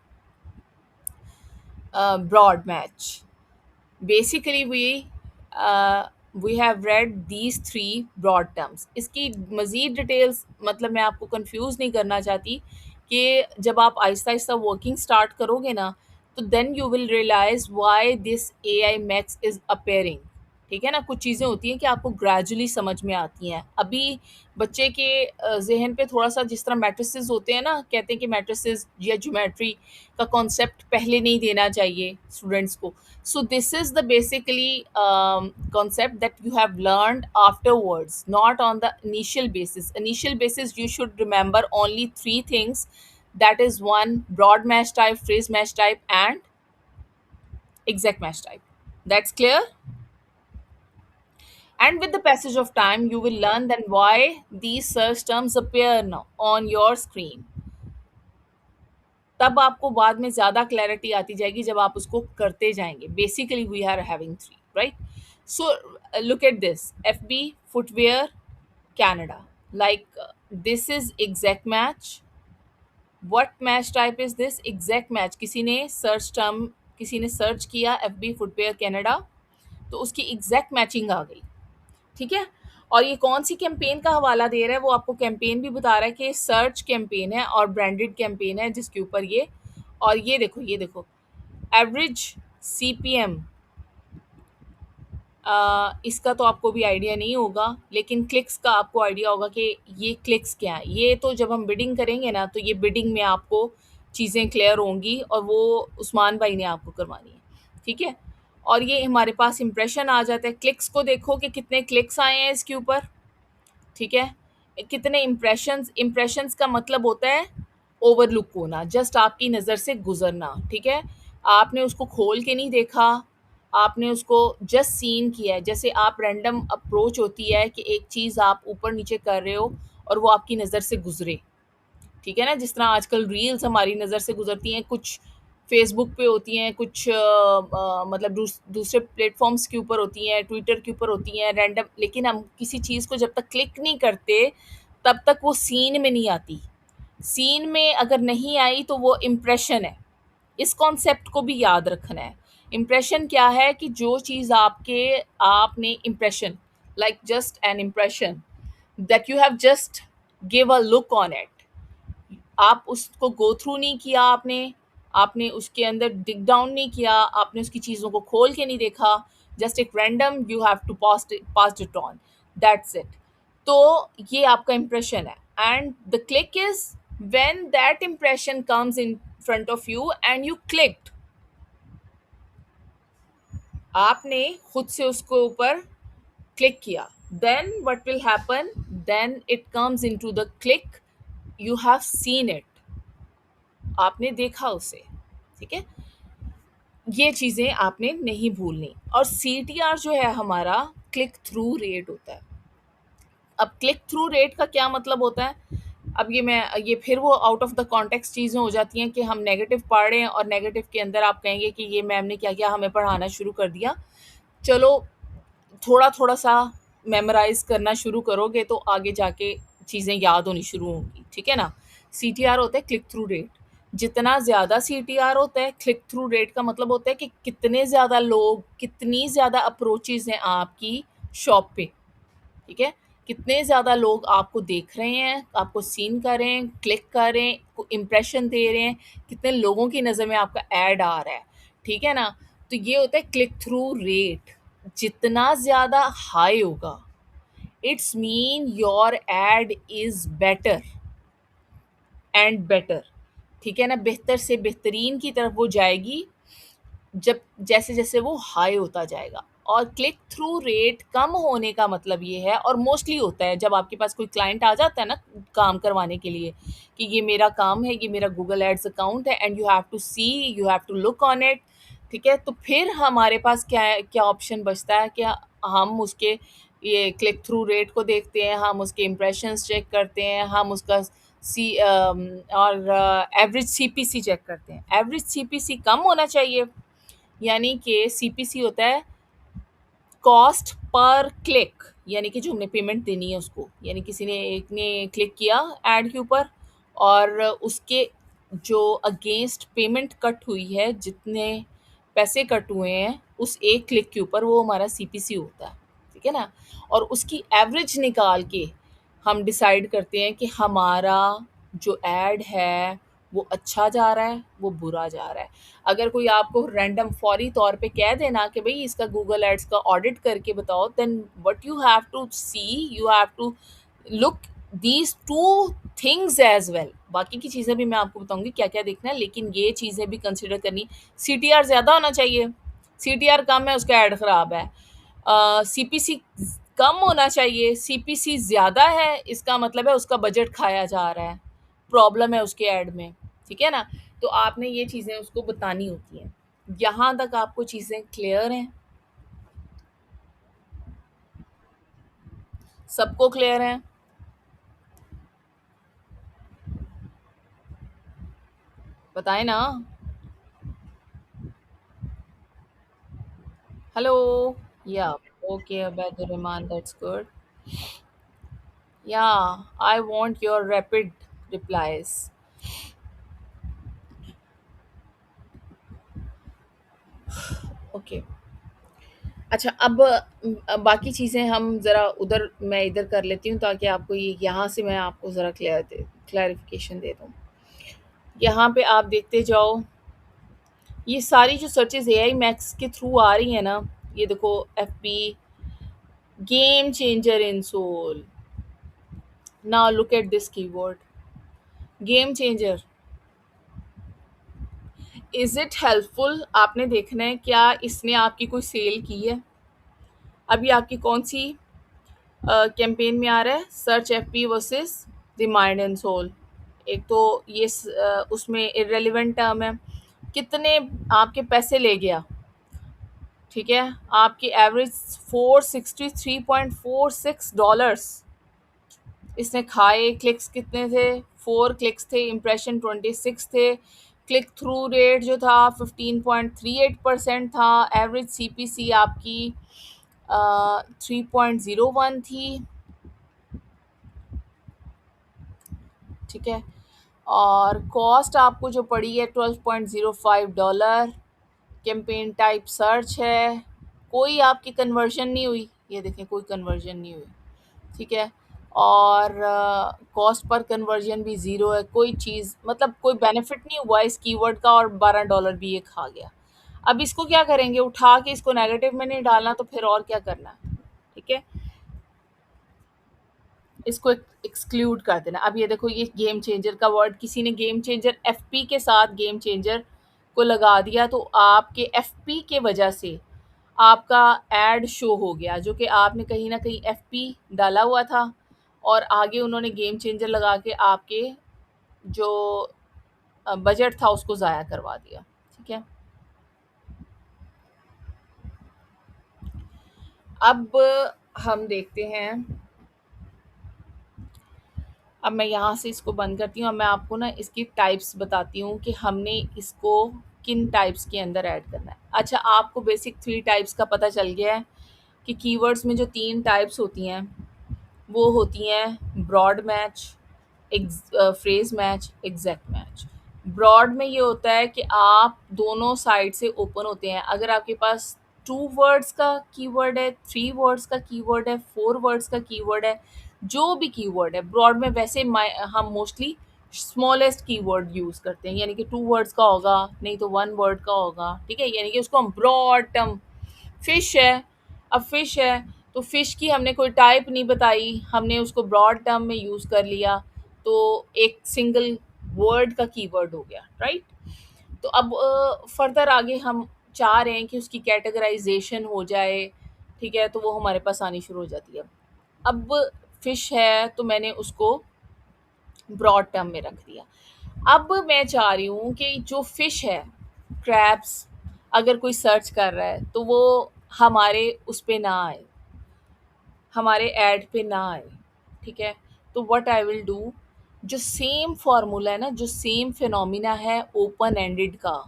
broad match. Basically, we have read these three broad terms. इसकी मज़ीद डिटेल्स मतलब मैं आपको कंफ्यूज नहीं करना चाहती कि जब आप आहिस्ता आहिस्ता वर्किंग स्टार्ट करोगे ना, तो then you will realize why this A I Max is appearing, ठीक है ना? कुछ चीज़ें होती हैं कि आपको ग्रेजुअली समझ में आती हैं। अभी बच्चे के ज़हन पे थोड़ा-सा जिस तरह मैट्रिसेस होते हैं ना, कहते हैं कि मैट्रिसेस या ज्योमेट्री का कॉन्सेप्ट पहले नहीं देना चाहिए स्टूडेंट्स को। So this is the basically concept that you have learned afterwards, not on the initial basis. Initial basis, you should remember only three things. That is one broad match type, phrase match type, and exact match type. That's clear. And with the passage of time, you will learn then why these search terms appear now on your screen. तब आपको बाद में ज़्यादा क्लैरिटी आती जाएगी जब आप उसको करते जाएंगे. Basically we are having three, right? So look at this: FB footwear Canada. Like this is exact match. What match type is this? Exact match. किसी ने सर्च टर्म, किसी ने सर्च किया FB footwear Canada, तो उसकी एग्जैक्ट मैचिंग आ गई. ठीक है? और ये कौन सी कैंपेन का हवाला दे रहा है, वो आपको कैंपेन भी बता रहा है कि सर्च कैंपेन है और ब्रांडेड कैंपेन है जिसके ऊपर ये. और ये देखो एवरेज सीपीएम. इसका तो आपको भी आइडिया नहीं होगा, लेकिन क्लिक्स का आपको आइडिया होगा कि ये क्लिक्स क्या है. ये तो जब हम बिडिंग करेंगे ना, तो ये बिडिंग में आपको चीज़ें क्लियर होंगी और वो उस्मान भाई ने आपको करवानी है. ठीक है? और ये हमारे पास इंप्रेशन आ जाता है. क्लिक्स को देखो कि कितने क्लिक्स आए हैं इसके ऊपर. ठीक है? कितने इम्प्रेशंस. इम्प्रेशंस का मतलब होता है ओवरलुक होना, जस्ट आपकी नज़र से गुजरना. ठीक है? आपने उसको खोल के नहीं देखा, आपने उसको जस्ट सीन किया है. जैसे आप रैंडम अप्रोच होती है कि एक चीज़ आप ऊपर नीचे कर रहे हो और वो आपकी नज़र से गुजरे. ठीक है ना? जिस तरह आजकल रील्स हमारी नज़र से गुजरती हैं, कुछ फेसबुक पे होती हैं, कुछ मतलब दूसरे प्लेटफॉर्म्स के ऊपर होती हैं, ट्विटर के ऊपर होती हैं रैंडम. लेकिन हम किसी चीज़ को जब तक क्लिक नहीं करते तब तक वो सीन में नहीं आती. सीन में अगर नहीं आई तो वो इम्प्रेशन है. इस कॉन्सेप्ट को भी याद रखना है. इम्प्रेशन क्या है कि जो चीज़ आपने impression, like just an impression that you have just give a look on it. आप उसको गो थ्रू नहीं किया, आपने उसके अंदर डिग डाउन नहीं किया, आपने उसकी चीज़ों को खोल के नहीं देखा. जस्ट एक random you have to pass it on. That's it. तो ये आपका इम्प्रेशन है. And the click is when that impression comes in front of you and you clicked. आपने खुद से उसको ऊपर क्लिक किया. Then what will happen? Then it comes into the click. You have seen it. आपने देखा उसे. ठीक है? ये चीज़ें आपने नहीं भूलनी. और सीटीआर जो है हमारा क्लिक थ्रू रेट होता है. अब क्लिक थ्रू रेट का क्या मतलब होता है? अब ये फिर वो आउट ऑफ द कॉन्टेक्स्ट चीज़ें हो जाती हैं कि हम नेगेटिव पढ़ रहे हैं और नेगेटिव के अंदर आप कहेंगे कि ये मैम ने क्या किया, हमें पढ़ाना शुरू कर दिया. चलो, थोड़ा-थोड़ा सा मेमोराइज़ करना शुरू करोगे तो आगे जाके चीज़ें याद होनी शुरू होंगी. ठीक है ना? सीटीआर होता है क्लिक थ्रू रेट. जितना ज़्यादा सीटीआर होता है, क्लिक थ्रू रेट का मतलब होता है कि कितने ज़्यादा लोग, कितनी ज़्यादा अप्रोचेज़ हैं आपकी शॉप पे. ठीक है? कितने ज़्यादा लोग आपको देख रहे हैं, आपको सीन कर रहे हैं, क्लिक कर रहे हैं, को इम्प्रेशन दे रहे हैं, कितने लोगों की नज़र में आपका ऐड आ रहा है. ठीक है ना? तो ये होता है क्लिक थ्रू रेट. जितना ज़्यादा हाई होगा, it's mean your add is better and better. ठीक है ना? बेहतर से बेहतरीन की तरफ वो जाएगी जब जैसे-जैसे वो हाई होता जाएगा. और क्लिक थ्रू रेट कम होने का मतलब ये है, और मोस्टली होता है जब आपके पास कोई क्लाइंट आ जाता है ना काम करवाने के लिए, कि ये मेरा काम है, ये मेरा गूगल एड्स अकाउंट है and you have to see, you have to look on it. ठीक है? तो फिर हमारे पास क्या ऑप्शन बचता है कि हम उसके ये क्लिक थ्रू रेट को देखते हैं, हम उसके इम्प्रेशंस चेक करते हैं, हम उसका और एवरेज सीपीसी चेक करते हैं. एवरेज सीपीसी कम होना चाहिए. यानी कि सीपीसी होता है कॉस्ट पर क्लिक, यानी कि जो हमने पेमेंट देनी है उसको. यानी किसी ने एक ने क्लिक किया ऐड के ऊपर और उसके जो अगेंस्ट पेमेंट कट हुई है, जितने पैसे कट हुए हैं उस एक क्लिक के ऊपर, वो हमारा सीपीसी होता है. ठीक है ना? और उसकी एवरेज निकाल के हम डिसाइड करते हैं कि हमारा जो ऐड है वो अच्छा जा रहा है, वो बुरा जा रहा है। अगर कोई आपको रैंडम फौरी तौर पे कह देना कि भई इसका गूगल एड्स का ऑडिट करके बताओ, then what you have to see, you have to look these 2 things as well. बाकी की चीज़ें भी मैं आपको बताऊँगी क्या-क्या देखना है, लेकिन ये चीज़ें भी कंसिडर करनी। सीटीआर ज़्यादा होना चाहिए, सीटीआर कम है उसका ऐड खराब है। सीपीसी कम होना चाहिए, सीपीसी ज़्यादा है, इसका मतलब है उसका बजट खाया जा रहा है, प्रॉब्लम है उसके ऐड में, ठीक है ना? तो आपने ये चीज़ें उसको बतानी होती हैं। यहाँ तक आपको चीज़ें क्लियर हैं? सबको क्लियर हैं? बताएँ ना? Hello? Yeah, okay, Abedurrahman, that's good. Yeah, I want your rapid replies. Okay. अच्छा, अब बाकी चीज़ें हम ज़रा उधर मैं इधर कर लेती हूँ ताकि आपको ये यहाँ से मैं आपको ज़रा क्लैरिफ़िकेशन दे दूँ। यहाँ पे आप देखते जाओ, ये सारी जो सर्चेज़ एआई मैक्स के थ्रू आ रही हैं ना, ये देखो FB, game changer in soul. Now look at this keyword, game changer. Is it helpful? आपने देखना है क्या इसने आपकी कोई सेल की है? अभी आपकी कौन-सी कैंपेन में आ रहा है? Search FP versus the mind and soul. एक तो ये उसमें इर्रेलेवेंट टर्म है। कितने आपके पैसे ले गया, ठीक है? आपकी एवरेज $463.46 इसने खाए। क्लिक्स कितने थे? 4 क्लिक्स थे, इम्प्रेशन 26 थे, क्लिक थ्रू रेट जो था 15.38% था, एवरेज सीपीसी आपकी 3.01 थी, ठीक है? और कॉस्ट आपको जो पड़ी है $12.05। कैंपेन टाइप सर्च है, कोई आपकी कन्वर्जन नहीं हुई, ये देखें कोई कन्वर्जन नहीं हुई, ठीक है? और कॉस्ट पर कन्वर्जन भी ज़ीरो है, कोई चीज़ मतलब कोई बेनिफिट नहीं हुआ इस कीवर्ड का, और $12 भी ये खा गया। अब इसको क्या करेंगे? उठा के इसको नेगेटिव में नहीं डालना तो फिर और क्या करना है, ठीक है? इसको एक्सक्लूड कर देना। अब ये देखो, ये गेम चेंजर का वर्ड, किसी ने गेम चेंजर एफपी के साथ गेम चेंजर को लगा दिया तो आपके एफपी के वजह से आपका एड शो हो गया, जो कि आपने कहीं ना कहीं एफपी डाला हुआ था, और आगे उन्होंने गेम चेंजर लगा के आपके जो बजट था उसको ज़ाया करवा दिया, ठीक है? अब हम देखते हैं, अब मैं यहाँ से इसको बंद करती हूँ। अब मैं आपको ना इसकी टाइप्स बताती हूँ कि हमने इसको किन टाइप्स के अंदर ऐड करना है। अच्छा, आपको बेसिक 3 टाइप्स का पता चल गया है कि कीवर्ड्स में जो 3 टाइप्स होती हैं, वो होती हैं broad match, phrase match, exact match. Broad में ये होता है कि आप दोनों साइड से ओपन होते हैं। अगर आपके पास 2 वर्ड्स का कीवर्ड है, 3 वर्ड्स का कीवर्ड है, 4 वर्ड्स का कीवर्ड है, जो भी कीवर्ड है ब्रॉड में, वैसे हम मोस्टली स्मॉलेस्ट कीवर्ड यूज़ करते हैं, यानी कि 2 वर्ड्स का होगा, नहीं तो 1 वर्ड का होगा, ठीक है? यानी कि उसको हम ब्रॉड टर्म। फिश है, अब फिश है तो फिश की हमने कोई टाइप नहीं बताई, हमने उसको ब्रॉड टर्म में यूज़ कर लिया, तो एक सिंगल वर्ड का कीवर्ड हो गया, राइट? तो अब फर्दर आगे हम चाह रहे हैं कि उसकी कैटेगराइजेशन हो जाए, ठीक है? तो वो हमारे पास आनी शुरू हो जाती है। अब फिश है तो मैंने उसको ब्रॉड टर्म में रख दिया। अब मैं चाह रही हूँ कि जो फिश है, क्रैब्स, अगर कोई सर्च कर रहा है तो वो हमारे उस पे ना आए, हमारे ऐड पे ना आए, ठीक है? तो व्हाट आई विल डू, जो सेम फार्मूला है ना, जो सेम फिनोमिना है ओपन एंडेड का,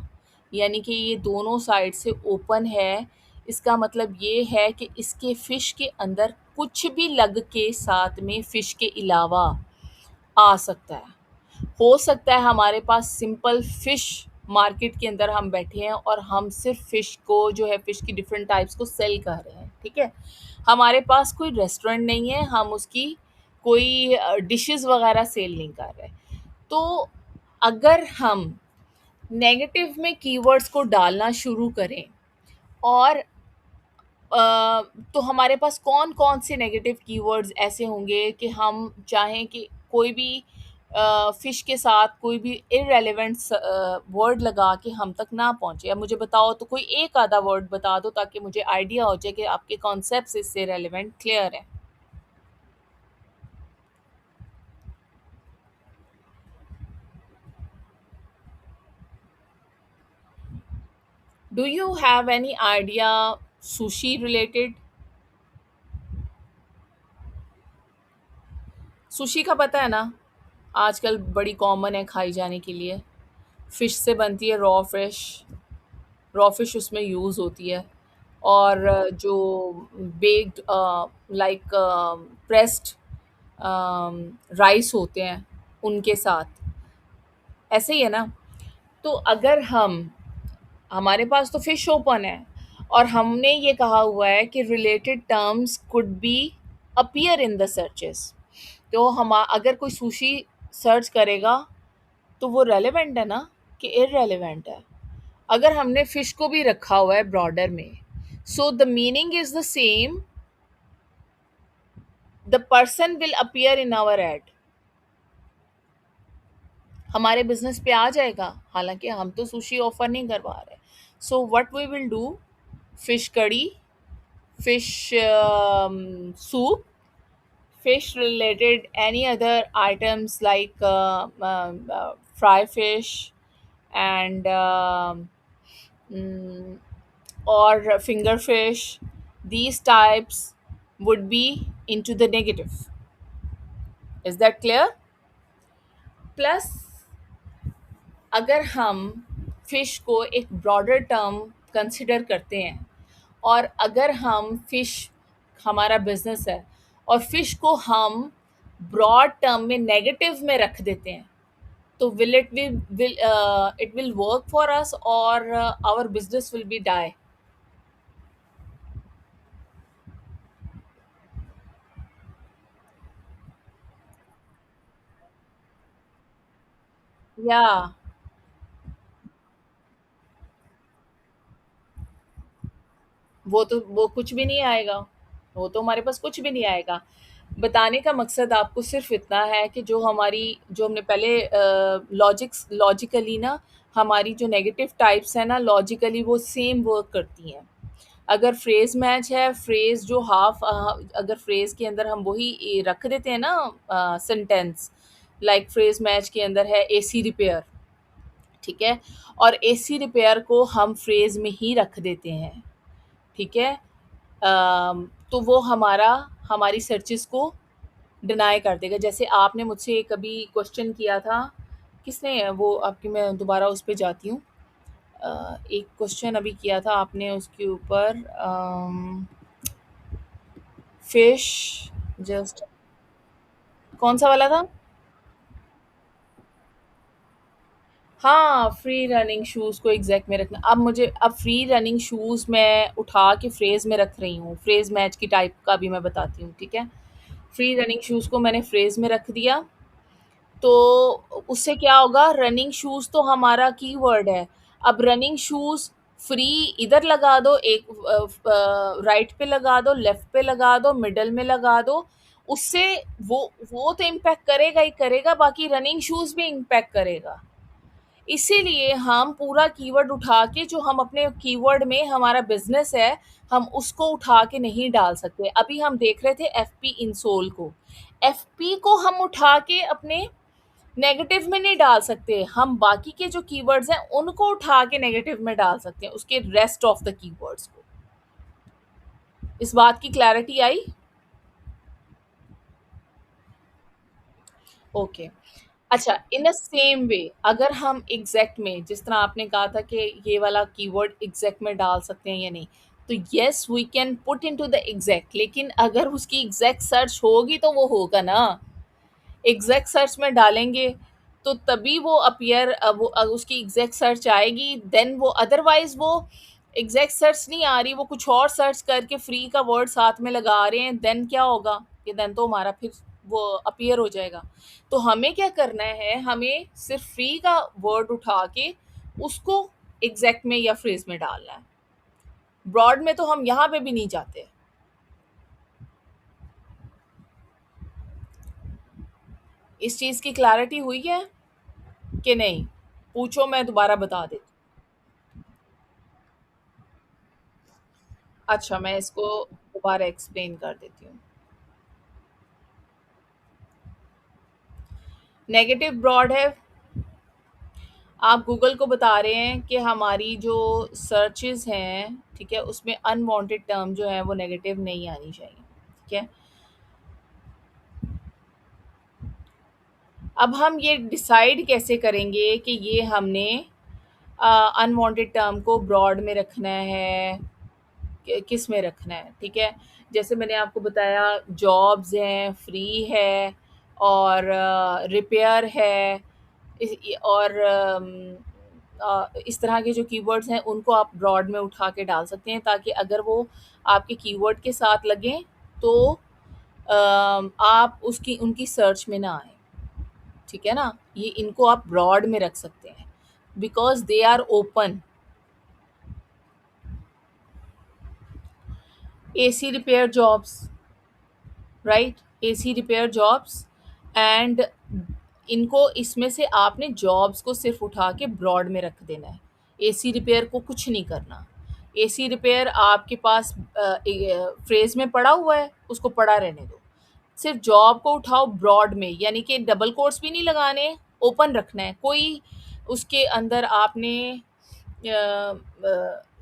यानी कि ये दोनों साइड से ओपन है, इसका मतलब ये है कि इसके फिश के अंदर कुछ भी लग के साथ में फिश के अलावा आ सकता है। हो सकता है हमारे पास सिंपल फ़िश मार्केट के अंदर हम बैठे हैं और हम सिर्फ़ फ़िश को जो है, फ़िश की डिफ़रेंट टाइप्स को सेल कर रहे हैं, ठीक है? हमारे पास कोई रेस्टोरेंट नहीं है, हम उसकी कोई डिशेज़ वग़ैरह सेल नहीं कर रहे। तो अगर हम नेगेटिव में कीवर्ड्स को डालना शुरू करें, और तो हमारे पास कौन-कौन से नेगेटिव कीवर्ड्स ऐसे होंगे कि हम चाहें कि कोई भी फ़िश के साथ कोई भी इर्रेलेवेंट वर्ड लगा के हम तक ना पहुँचे। अब मुझे बताओ तो कोई एक आधा वर्ड बता दो ताकि मुझे आइडिया हो जाए कि आपके कॉन्सेप्ट्स इससे रेलेवेंट क्लियर हैं। Do you have any idea sushi related? Sushi का पता है ना? आजकल बड़ी कॉमन है खाई जाने के लिए। फ़िश से बनती है, रॉ फिश उसमें यूज़ होती है। और जो बेक्ड लाइक प्रेस्ड राइस होते हैं उनके साथ, ऐसे ही है ना? तो अगर हम हमारे पास तो फिश ओपन है, और हमने ये कहा हुआ है कि related terms could be appear in the searches, तो हम अगर कोई सुशी सर्च करेगा तो वो रेलेवेंट है ना कि इररेलेवेंट है? अगर हमने फिश को भी रखा हुआ है ब्रॉडर में, so the meaning is the same, the person will appear in our ad, हमारे बिजनेस पे आ जाएगा, हालांकि हम तो सुशी ऑफर नहीं करवा रहे। So what we will do, fish curry, fish soup, fish related any other items like fry fish and mm, or finger fish, these types would be into the negative. Is that clear? Plus, अगर हम फिश को एक ब्रॉडर टर्म कंसिडर करते हैं, और अगर हम फिश, हमारा बिजनेस है, और फिश को हम ब्रॉड टर्म में नेगेटिव में रख देते हैं, तो will it will work for us, और our business will be die? या वो कुछ भी नहीं आएगा, वो तो हमारे पास कुछ भी नहीं आएगा। बताने का मकसद आपको सिर्फ इतना है कि जो हमने पहले लॉजिकली ना, हमारी जो नेगेटिव टाइप्स है ना, लॉजिकली वो सेम वर्क करती हैं। अगर फ्रेज मैच है, फ्रेज जो अगर फ्रेज के अंदर हम वही रख देते हैं ना सेंटेंस, लाइक फ्रेज मैच के अंदर है एसी रिपेयर, ठीक है, और एसी रिपेयर को हम फ्रेज में ही रख देते हैं, ठीक है, तो वो हमारी सर्चेस को डिनाई कर देगा। जैसे आपने मुझसे कभी क्वेश्चन किया था, किसने वो आपकी, मैं दोबारा उस पे जाती हूँ। एक क्वेश्चन अभी किया था आपने उसके ऊपर, फिश, जस्ट कौन सा वाला था? हाँ, फ्री रनिंग शूज़ को एग्जैक्ट में रखना। अब फ्री रनिंग शूज़ मैं उठा के फ्रेज में रख रही हूँ, फ्रेज मैच की टाइप का भी मैं बताती हूँ, ठीक है। फ्री रनिंग शूज़ को मैंने फ्रेज में रख दिया, तो उससे क्या होगा, रनिंग शूज़ तो हमारा कीवर्ड है। अब रनिंग शूज़ फ्री इधर लगा दो, एक राइट पे लगा दो, लेफ्ट पे लगा दो, मिडल में लगा दो, उससे वो तो इम्पैक्ट करेगा ही करेगा, बाकी रनिंग शूज़ भी इम्पैक्ट करेगा। इसीलिए हम पूरा कीवर्ड उठा के, जो हम अपने कीवर्ड में हमारा बिजनेस है, हम उसको उठा के नहीं डाल सकते। अभी हम देख रहे थे एफपी इंसोल को, एफपी को हम उठा के अपने नेगेटिव में नहीं डाल सकते, हम बाकी के जो कीवर्ड्स हैं उनको उठा के नेगेटिव में डाल सकते हैं, उसके रेस्ट ऑफ द कीवर्ड्स को। इस बात की क्लैरिटी आई? ओके। अच्छा, इन द सेम वे, अगर हम एग्जैक्ट में, जिस तरह आपने कहा था कि ये वाला कीवर्ड एग्जैक्ट में डाल सकते हैं या नहीं, तो yes we can put into the exact, लेकिन अगर उसकी एग्जैक्ट सर्च होगी तो वो होगा ना, एग्जैक्ट सर्च में डालेंगे तो तभी वो उसकी एग्जैक्ट सर्च आएगी, देन वो, अदरवाइज वो एग्जैक्ट सर्च नहीं आ रही, वो कुछ और सर्च करके फ्री का वर्ड साथ में लगा रहे हैं, देन क्या होगा कि देन तो हमारा फिर वो अपीयर हो जाएगा। तो हमें क्या करना है, हमें सिर्फ फ्री का वर्ड उठा के उसको एग्जैक्ट में या फ्रेज में डालना है। ब्रॉड में तो हम यहाँ पे भी नहीं जाते। इस चीज़ की क्लैरिटी हुई है कि नहीं? पूछो, मैं दोबारा बता देती। अच्छा, मैं इसको दोबारा एक्सप्लेन कर देती हूँ। नेगेटिव ब्रॉड है, आप गूगल को बता रहे हैं कि हमारी जो सर्चेज़ हैं, ठीक है, उसमें अनवांटेड टर्म जो है वो नेगेटिव नहीं आनी चाहिए, ठीक है। अब हम ये डिसाइड कैसे करेंगे कि ये हमने अनवांटेड टर्म को ब्रॉड में रखना है किस में रखना है, ठीक है। जैसे मैंने आपको बताया, जॉब्स हैं, फ्री है, और रिपेयर है, और इस तरह के जो कीवर्ड्स हैं उनको आप ब्रॉड में उठा के डाल सकते हैं, ताकि अगर वो आपके कीवर्ड के साथ लगें तो आप उसकी उनकी सर्च में ना आए, ठीक है ना। ये इनको आप ब्रॉड में रख सकते हैं because they are open. AC repair jobs, right, AC repair jobs, and इनको इसमें से आपने जॉब्स को सिर्फ उठा के ब्रॉड में रख देना है। एसी रिपेयर को कुछ नहीं करना। एसी रिपेयर आपके पास फ्रेज में पड़ा हुआ है, उसको पड़ा रहने दो। सिर्फ जॉब को उठाओ ब्रॉड में, यानी कि डबल कोट्स भी नहीं लगाने, ओपन रखना है। कोई उसके अंदर आपने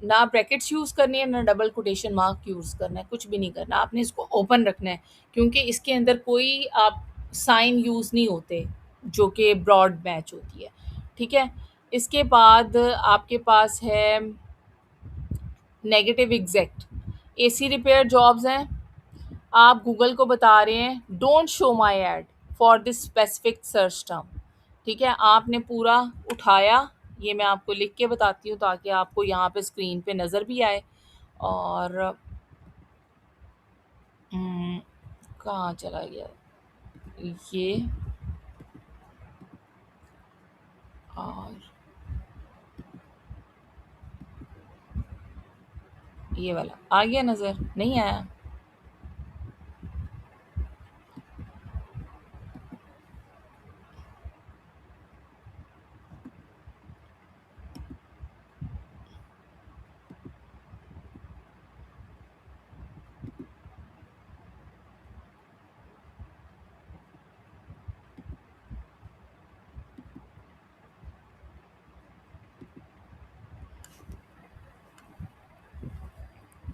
ना ब्रैकेट्स यूज़ करनी है, ना डबल कोटेशन मार्क यूज़ करना है, कुछ भी नहीं करना, आपने इसको ओपन रखना है, क्योंकि इसके अंदर कोई आप साइन यूज़ नहीं होते जो कि ब्रॉड मैच होती है, ठीक है। इसके बाद आपके पास है negative exact. AC repair jobs हैं, आप गूगल को बता रहे हैं don't show my add for this specific search term, ठीक है। आपने पूरा उठाया, ये मैं आपको लिख के बताती हूँ ताकि आपको यहाँ पे स्क्रीन पे नज़र भी आए। और हम्म, कहाँ चला गया ये, और ये वाला आ गया, नज़र नहीं आया?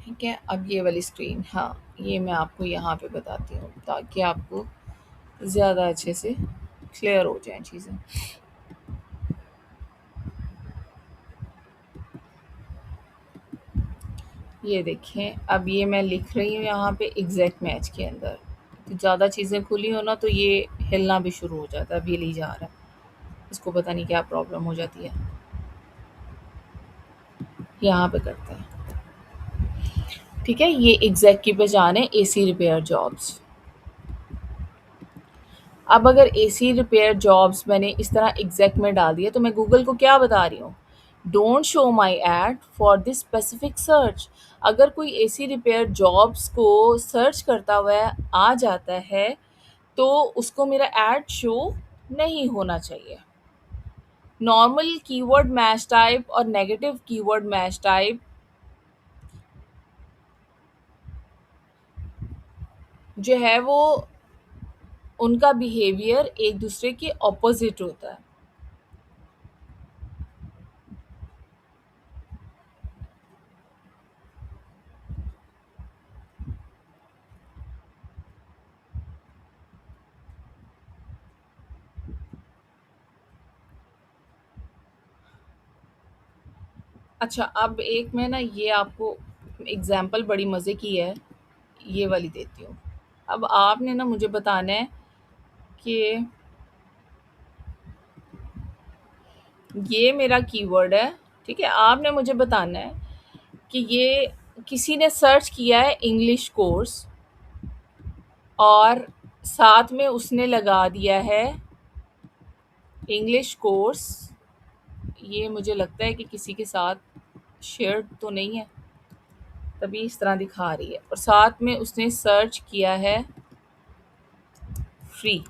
ठीक है, अब ये वाली स्क्रीन, हाँ, ये मैं आपको यहाँ पे बताती हूँ ताकि आपको ज़्यादा अच्छे से क्लियर हो जाएं चीज़ें। ये देखें, अब ये मैं लिख रही हूँ यहाँ पे एग्जैक्ट मैच के अंदर। तो ज़्यादा चीज़ें खुली हो ना तो ये हिलना भी शुरू हो जाता है। अब ये ली जा रहा है, इसको पता नहीं क्या प्रॉब्लम हो जाती है। यहाँ पे करते हैं, ठीक है। ये एग्जैक्ट की पहचान है, एसी रिपेयर जॉब्स। अब अगर एसी रिपेयर जॉब्स मैंने इस तरह एग्जैक्ट में डाल दिया तो मैं गूगल को क्या बता रही हूँ, don't show my ad for this specific search. अगर कोई एसी रिपेयर जॉब्स को सर्च करता हुआ आ जाता है तो उसको मेरा एड शो नहीं होना चाहिए। नॉर्मल कीवर्ड मैच टाइप और नेगेटिव कीवर्ड मैच टाइप जो है वो, उनका बिहेवियर एक दूसरे के ऑपोजिट होता है। अच्छा, अब एक मैं ना ये आपको एग्जाम्पल बड़ी मज़े की है, ये वाली देती हूँ। अब आपने ना मुझे बताना है कि ये मेरा कीवर्ड है, ठीक है। आपने मुझे बताना है कि ये किसी ने सर्च किया है इंग्लिश कोर्स और साथ में उसने लगा दिया है इंग्लिश कोर्स। ये मुझे लगता है कि किसी के साथ शेयर्ड तो नहीं है, तभी इस तरह दिखा रही है। और साथ में उसने सर्च किया है फ्री।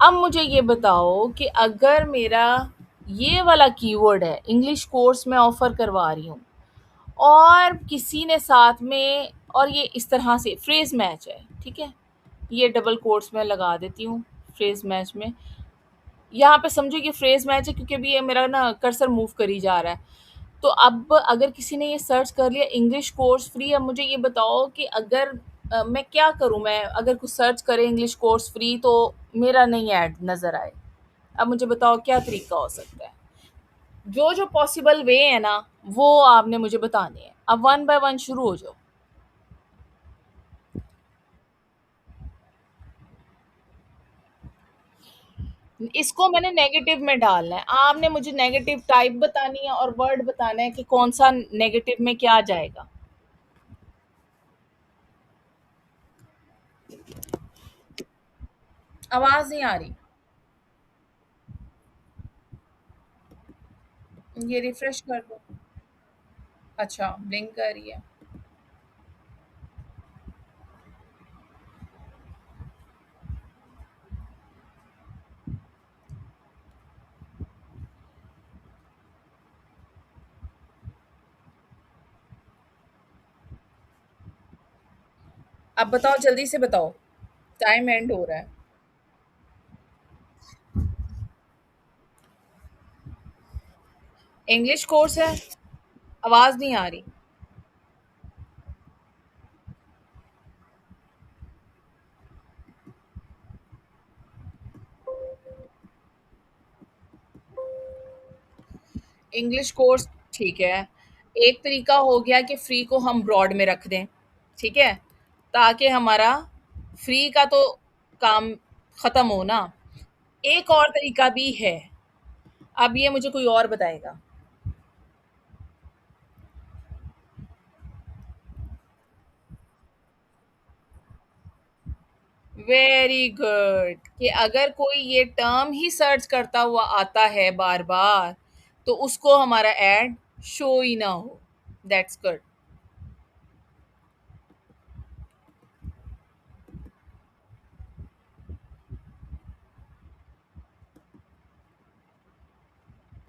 अब मुझे ये बताओ कि अगर मेरा ये वाला कीवर्ड है, इंग्लिश कोर्स मैं ऑफर करवा रही हूँ, और किसी ने साथ में, और ये इस तरह से फ्रेज मैच है, ठीक है, ये डबल कोट्स में लगा देती हूँ फ्रेज मैच में। यहाँ पे समझो ये फ्रेज मैच है क्योंकि अभी ये मेरा ना कर्सर मूव करी जा रहा है। तो अब अगर किसी ने ये सर्च कर लिया इंग्लिश कोर्स फ्री, अब मुझे ये बताओ कि अगर मैं क्या करूँ, मैं अगर कुछ सर्च करे इंग्लिश कोर्स फ्री तो मेरा नहीं ऐड नज़र आए। अब मुझे बताओ क्या तरीका हो सकता है। जो जो पॉसिबल वे है ना, वो आपने मुझे बताने हैं। अब वन बाय वन शुरू हो जाओ। इसको मैंने नेगेटिव में डालना है, आपने मुझे नेगेटिव टाइप बतानी है और वर्ड बताना है कि कौन सा नेगेटिव में क्या जाएगा। आवाज नहीं आ रही। ये रिफ्रेश कर दो। अच्छा, ब्लिंक कर रही है। अब बताओ, जल्दी से बताओ, टाइम एंड हो रहा है। इंग्लिश कोर्स है। आवाज नहीं आ रही। इंग्लिश कोर्स, ठीक है। एक तरीका हो गया कि फ्री को हम ब्रॉड में रख दें, ठीक है, ताकि हमारा फ्री का तो काम खत्म हो ना। एक और तरीका भी है। अब ये मुझे कोई और बताएगा। वेरी गुड, कि अगर कोई ये टर्म ही सर्च करता हुआ आता है बार बार, तो उसको हमारा एड शो ही ना हो। That's good.